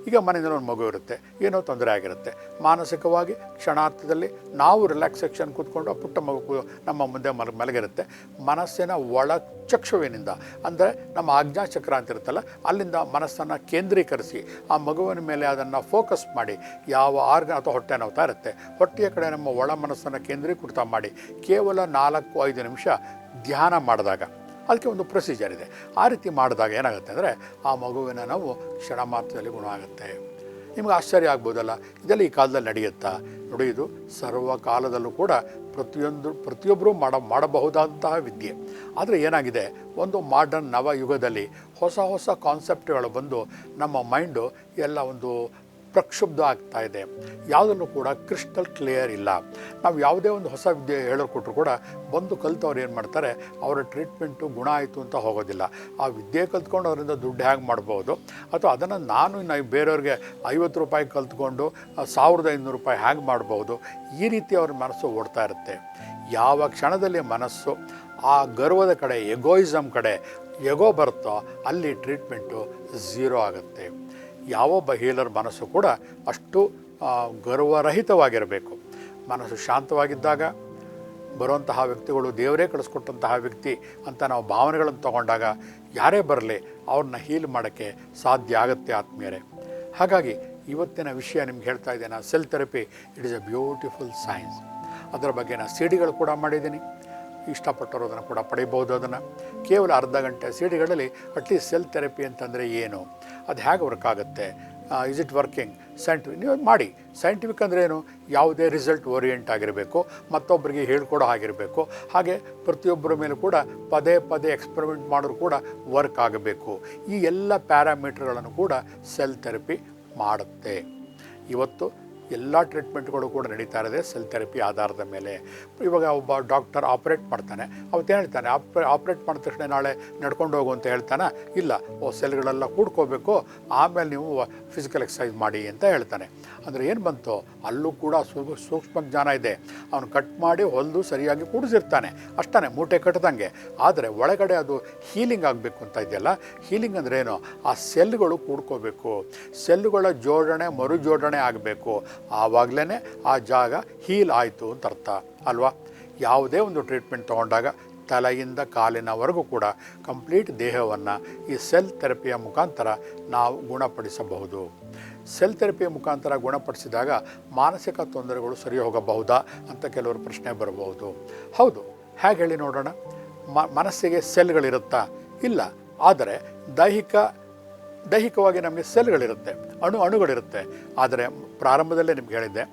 ಈಗ ಮನೆಯಲ್ಲಿ ಒಂದು ಮಗು ಇರುತ್ತೆ, ಏನೋ ತೊಂದರೆ ಆಗಿರುತ್ತೆ, ಮಾನಸಿಕವಾಗಿ ಕ್ಷಣಾರ್ಥದಲ್ಲಿ ನಾವು ರಿಲ್ಯಾಕ್ಸೇಷನ್ ಕೂತ್ಕೊಂಡು ಆ ಪುಟ್ಟ ಮಗು ನಮ್ಮ ಮುಂದೆ ಮಲಗಿರುತ್ತೆ. ಮನಸ್ಸಿನ ಒಳ ಚಕ್ಷುವಿನಿಂದ ಅಂದರೆ ನಮ್ಮ ಆಜ್ಞಾಚಕ್ರ ಅಂತ ಇರುತ್ತಲ್ಲ, ಅಲ್ಲಿಂದ ಮನಸ್ಸನ್ನು ಕೇಂದ್ರೀಕರಿಸಿ ಆ ಮಗುವಿನ ಮೇಲೆ ಅದನ್ನು ಫೋಕಸ್ ಮಾಡಿ, ಯಾವ ಆರ್ಗನ್ ಅಥವಾ ಹೊಟ್ಟೆ ನೋವ್ತಾ ಇರುತ್ತೆ, ಹೊಟ್ಟೆಯ ಕಡೆ ನಮ್ಮ ಒಳ ಮನಸ್ಸನ್ನು ಕೇಂದ್ರೀಕೃತ ಮಾಡಿ ಕೇವಲ 4-5 ನಿಮಿಷ ಧ್ಯಾನ ಮಾಡಿದಾಗ, ಅದಕ್ಕೆ ಒಂದು ಪ್ರೊಸೀಜರ್ ಇದೆ, ಆ ರೀತಿ ಮಾಡಿದಾಗ ಏನಾಗುತ್ತೆ ಅಂದರೆ ಆ ಮಗುವಿನ ನೋವು ಕ್ಷಣ ಮಾತ್ರದಲ್ಲಿ ಗುಣ ಆಗುತ್ತೆ. ನಿಮ್ಗೆ ಆಶ್ಚರ್ಯ ಆಗ್ಬೋದಲ್ಲ, ಇದೆಲ್ಲ ಈ ಕಾಲದಲ್ಲಿ ನಡೆಯುತ್ತಾ? ನೋಡಿ, ಇದು ಸರ್ವ ಕಾಲದಲ್ಲೂ ಕೂಡ ಪ್ರತಿಯೊಬ್ಬರೂ ಮಾಡಬಹುದಾದಂತಹ ವಿದ್ಯೆ. ಆದರೆ ಏನಾಗಿದೆ, ಒಂದು ಮಾಡರ್ನ್ ನವಯುಗದಲ್ಲಿ ಹೊಸ ಕಾನ್ಸೆಪ್ಟ್ಗಳು ಬಂದು ನಮ್ಮ ಮೈಂಡು ಎಲ್ಲ ಒಂದು ಪ್ರಕ್ಷುಬ್ಧ ಆಗ್ತಾ ಇದೆ. ಯಾವುದನ್ನು ಕೂಡ ಕ್ರಿಸ್ಟಲ್ ಕ್ಲಿಯರ್ ಇಲ್ಲ. ನಾವು ಯಾವುದೇ ಒಂದು ಹೊಸ ವಿದ್ಯೆ ಹೇಳಿಕೊಟ್ರು ಕೂಡ ಬಂದು ಕಲಿತವ್ರು ಏನು ಮಾಡ್ತಾರೆ, ಅವರ ಟ್ರೀಟ್ಮೆಂಟು ಗುಣ ಆಯಿತು ಅಂತ ಹೋಗೋದಿಲ್ಲ. ಆ ವಿದ್ಯೆ ಕಲ್ತ್ಕೊಂಡು ಅವರಿಂದ ದುಡ್ಡು ಹೇಗೆ ಮಾಡ್ಬೋದು, ಅಥವಾ ಅದನ್ನು ನಾವು ಬೇರೆಯವ್ರಿಗೆ 50 ರೂಪಾಯಿ ಕಲ್ತ್ಕೊಂಡು 1500 ರೂಪಾಯಿ ಹೇಗೆ ಮಾಡ್ಬೋದು, ಈ ರೀತಿ ಅವ್ರ ಮನಸ್ಸು ಓಡ್ತಾ ಇರುತ್ತೆ. ಯಾವ ಕ್ಷಣದಲ್ಲಿ ಮನಸ್ಸು ಆ ಗರ್ವದ ಕಡೆ, ಎಗೋಯಿಸಮ್ ಕಡೆ ಬರುತ್ತೋ ಅಲ್ಲಿ ಟ್ರೀಟ್ಮೆಂಟು ಝೀರೋ ಆಗುತ್ತೆ. ಯಾವೊಬ್ಬ ಹೀಲರ್ ಮನಸ್ಸು ಕೂಡ ಅಷ್ಟು ಗರ್ವರಹಿತವಾಗಿರಬೇಕು. ಮನಸ್ಸು ಶಾಂತವಾಗಿದ್ದಾಗ ಬರುವಂತಹ ವ್ಯಕ್ತಿಗಳು ದೇವರೇ ಕಳಿಸ್ಕೊಟ್ಟಂತಹ ವ್ಯಕ್ತಿ ಅಂತ ನಾವು ಭಾವನೆಗಳನ್ನು ತಗೊಂಡಾಗ ಯಾರೇ ಬರಲಿ ಅವ್ರನ್ನ ಹೀಲ್ ಮಾಡೋಕ್ಕೆ ಸಾಧ್ಯ ಆಗುತ್ತೆ ಆತ್ಮೀಯರೇ. ಹಾಗಾಗಿ ಇವತ್ತಿನ ವಿಷಯ ನಿಮ್ಗೆ ಹೇಳ್ತಾ ಇದ್ದೇನೆ, cell therapy it is A beautiful science. ಅದರ ಬಗ್ಗೆ ನಾನು ಸಿಡಿಗಳು ಕೂಡ ಮಾಡಿದ್ದೀನಿ, ಇಷ್ಟಪಟ್ಟರು ಅದನ್ನು ಕೂಡ ಪಡಿಬೋದು. ಅದನ್ನು ಕೇವಲ ಅರ್ಧ ಗಂಟೆ ಸಿಡಿಗಳಲ್ಲಿ ಅಟ್ಲೀಸ್ಟ್ ಸೆಲ್ ಥೆರಪಿ ಅಂತಂದರೆ ಏನು, ಅದು ಹೇಗೆ ವರ್ಕ್ ಆಗುತ್ತೆ, ಇಸ್ ಇಟ್ ವರ್ಕಿಂಗ್, ಸೈಂಟಿಫಿಕ್ ನೀವು ಮಾಡಿ. ಸೈಂಟಿಫಿಕ್ ಅಂದರೆ ಏನು, ಯಾವುದೇ ರಿಸಲ್ಟ್ ಓರಿಯೆಂಟ್ ಆಗಿರಬೇಕು, ಮತ್ತೊಬ್ಬರಿಗೆ ಹೇಳ್ಕೊಡೋ ಆಗಿರಬೇಕು. ಹಾಗೆ ಪ್ರತಿಯೊಬ್ಬರ ಮೇಲೆ ಕೂಡ ಪದೇ ಎಕ್ಸ್ಪರಿಮೆಂಟ್ ಮಾಡೋರು ಕೂಡ ವರ್ಕ್ ಆಗಬೇಕು. ಈ ಎಲ್ಲ ಪ್ಯಾರಾಮೀಟರ್ಗಳನ್ನು ಕೂಡ ಸೆಲ್ ಥೆರಪಿ ಮಾಡುತ್ತೆ. ಇವತ್ತು ಎಲ್ಲ ಟ್ರೀಟ್ಮೆಂಟ್ಗಳು ಕೂಡ ನಡೀತಾ ಇರೋದೇ ಸೆಲ್ ಥೆರಪಿ ಆಧಾರದ ಮೇಲೆ. ಇವಾಗ ಒಬ್ಬ ಡಾಕ್ಟರ್ ಆಪ್ರೇಟ್ ಮಾಡ್ತಾನೆ, ಅವತ್ತೇನು ಹೇಳ್ತಾನೆ, ಆಪ್ರೇಟ್ ಮಾಡಿದ ತಕ್ಷಣ ನಾಳೆ ನಡ್ಕೊಂಡು ಹೋಗು ಅಂತ ಹೇಳ್ತಾನೆ? ಇಲ್ಲ, ಸೆಲ್ಗಳೆಲ್ಲ ಕೂಡ್ಕೋಬೇಕು, ಆಮೇಲೆ ನೀವು ಫಿಸಿಕಲ್ ಎಕ್ಸಸೈಸ್ ಮಾಡಿ ಅಂತ ಹೇಳ್ತಾನೆ. ಅಂದರೆ ಏನು ಬಂತು, ಅಲ್ಲೂ ಕೂಡ ಸೂಕ್ಷ್ಮ ಜ್ಞಾನ ಇದೆ. ಅವನು ಕಟ್ ಮಾಡಿ ಹೊಲಿದು ಸರಿಯಾಗಿ ಕೂಡಿಸಿರ್ತಾನೆ, ಅಷ್ಟೇ, ಮೂಟೆ ಕಟ್ಟದಂಗೆ. ಆದರೆ ಒಳಗಡೆ ಅದು ಹೀಲಿಂಗ್ ಆಗಬೇಕು ಅಂತ ಇದೆಯಲ್ಲ, ಹೀಲಿಂಗ್ ಅಂದರೆ ಏನು, ಆ ಸೆಲ್ಗಳು ಕೂಡ್ಕೋಬೇಕು, ಸೆಲ್ಲುಗಳ ಜೋಡಣೆ ಮರು ಜೋಡಣೆ ಆಗಬೇಕು. ಆವಾಗಲೇ ಆ ಜಾಗ ಹೀಲ್ ಆಯಿತು ಅಂತ ಅರ್ಥ ಅಲ್ವಾ. ಯಾವುದೇ ಒಂದು ಟ್ರೀಟ್ಮೆಂಟ್ ತೊಗೊಂಡಾಗ ತಲೆಯಿಂದ ಕಾಲಿನವರೆಗೂ ಕೂಡ ಕಂಪ್ಲೀಟ್ ದೇಹವನ್ನು ಈ ಸೆಲ್ ಥೆರಪಿಯ ಮುಖಾಂತರ ನಾವು ಗುಣಪಡಿಸಬಹುದು. ಸೆಲ್ ಥೆರಪಿಯ ಮುಖಾಂತರ ಗುಣಪಡಿಸಿದಾಗ ಮಾನಸಿಕ ತೊಂದರೆಗಳು ಸರಿ ಹೋಗಬಹುದಾ ಅಂತ ಕೆಲವರು ಪ್ರಶ್ನೆ ಬರಬಹುದು. ಹೌದು, ಹೇಗೆ ಹೇಳಿ ನೋಡೋಣ. ಮನಸ್ಸಿಗೆ ಸೆಲ್ಗಳಿರುತ್ತಾ? ಇಲ್ಲ. ಆದರೆ ದೈಹಿಕವಾಗಿ ನಮಗೆ ಸೆಲ್ಗಳಿರುತ್ತೆ, ಅಣುಗಳಿರುತ್ತೆ. ಆದರೆ ಪ್ರಾರಂಭದಲ್ಲೇ ನಿಮ್ಗೆ ಹೇಳಿದ್ದೆ,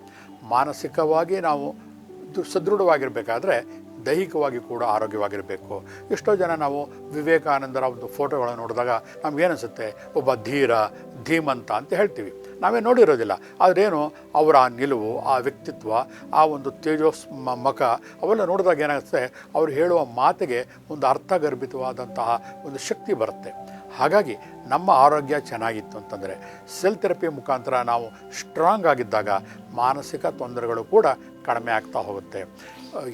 ಮಾನಸಿಕವಾಗಿ ನಾವು ಸದೃಢವಾಗಿರಬೇಕಾದ್ರೆ ದೈಹಿಕವಾಗಿ ಕೂಡ ಆರೋಗ್ಯವಾಗಿರಬೇಕು. ಎಷ್ಟೋ ಜನ ನಾವು ವಿವೇಕಾನಂದರ ಒಂದು ಫೋಟೋಗಳನ್ನು ನೋಡಿದಾಗ ನಮಗೇನಿಸುತ್ತೆ, ಒಬ್ಬ ಧೀಮಂತ ಅಂತ ಹೇಳ್ತೀವಿ, ನಾವೇ ನೋಡಿರೋದಿಲ್ಲ. ಆದ್ರೇನು ಅವರ ಆ ನಿಲುವು, ಆ ವ್ಯಕ್ತಿತ್ವ, ಆ ಒಂದು ಮುಖ ಅವೆಲ್ಲ ನೋಡಿದಾಗ ಏನಾಗುತ್ತೆ, ಅವ್ರು ಹೇಳುವ ಮಾತಿಗೆ ಒಂದು ಅರ್ಥಗರ್ಭಿತವಾದಂತಹ ಒಂದು ಶಕ್ತಿ ಬರುತ್ತೆ. ಹಾಗಾಗಿ ನಮ್ಮ ಆರೋಗ್ಯ ಚೆನ್ನಾಗಿತ್ತು ಅಂತಂದರೆ ಸೆಲ್ ಥೆರಪಿ ಮುಖಾಂತರ ನಾವು ಸ್ಟ್ರಾಂಗ್ ಆಗಿದ್ದಾಗ ಮಾನಸಿಕ ತೊಂದರೆಗಳು ಕೂಡ ಕಡಿಮೆ ಆಗ್ತಾ ಹೋಗುತ್ತೆ.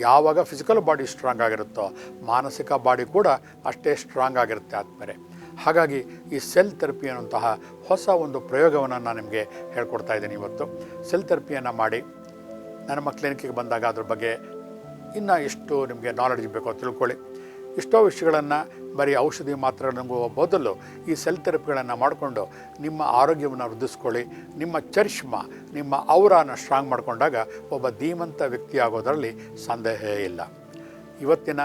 ಯಾವಾಗ ಫಿಸಿಕಲ್ ಬಾಡಿ ಸ್ಟ್ರಾಂಗ್ ಆಗಿರುತ್ತೋ ಮಾನಸಿಕ ಬಾಡಿ ಕೂಡ ಅಷ್ಟೇ ಸ್ಟ್ರಾಂಗ್ ಆಗಿರುತ್ತೆ ಆದಮೇಲೆ. ಹಾಗಾಗಿ ಈ ಸೆಲ್ ಥೆರಪಿ ಅನ್ನುವಂತಹ ಹೊಸ ಒಂದು ಪ್ರಯೋಗವನ್ನು ನಾನು ನಿಮಗೆ ಹೇಳ್ಕೊಡ್ತಾ ಇದ್ದೀನಿ ಇವತ್ತು. ಸೆಲ್ ಥೆರಪಿಯನ್ನು ಮಾಡಿ ನನ್ನ ಕ್ಲಿನಿಕ್ಕಿಗೆ ಬಂದಾಗ ಅದ್ರ ಬಗ್ಗೆ ಇನ್ನೂ ಎಷ್ಟು ನಿಮಗೆ ನಾಲೆಡ್ಜ್ ಬೇಕೋ ತಿಳ್ಕೊಳ್ಳಿ. ಎಷ್ಟೋ ವಿಷಯಗಳನ್ನು ಬರೀ ಔಷಧಿ ಮಾತ್ರೆಗಳಿಗೂ ಬದಲು ಈ ಸೆಲ್ ಥೆರಪಿಗಳನ್ನು ಮಾಡಿಕೊಂಡು ನಿಮ್ಮ ಆರೋಗ್ಯವನ್ನು ವೃದ್ಧಿಸ್ಕೊಳ್ಳಿ. ನಿಮ್ಮ ಚರ್ಮ, ನಿಮ್ಮ ಔರಾನ ಸ್ಟ್ರಾಂಗ್ ಮಾಡಿಕೊಂಡಾಗ ಒಬ್ಬ ಧೀಮಂತ ವ್ಯಕ್ತಿ ಆಗೋದರಲ್ಲಿ ಸಂದೇಹ ಇಲ್ಲ. ಇವತ್ತಿನ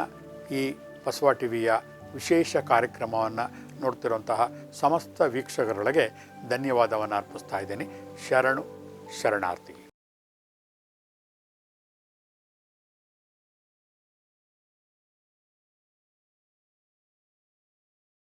ಈ ಬಸವ ಟಿವಿಯ ವಿಶೇಷ ಕಾರ್ಯಕ್ರಮವನ್ನು ನೋಡ್ತಿರುವಂತಹ ಸಮಸ್ತ ವೀಕ್ಷಕರೊಳಗೆ ಧನ್ಯವಾದವನ್ನು ಅರ್ಪಿಸ್ತಾ ಇದ್ದೀನಿ. ಶರಣಾರ್ಥಿ.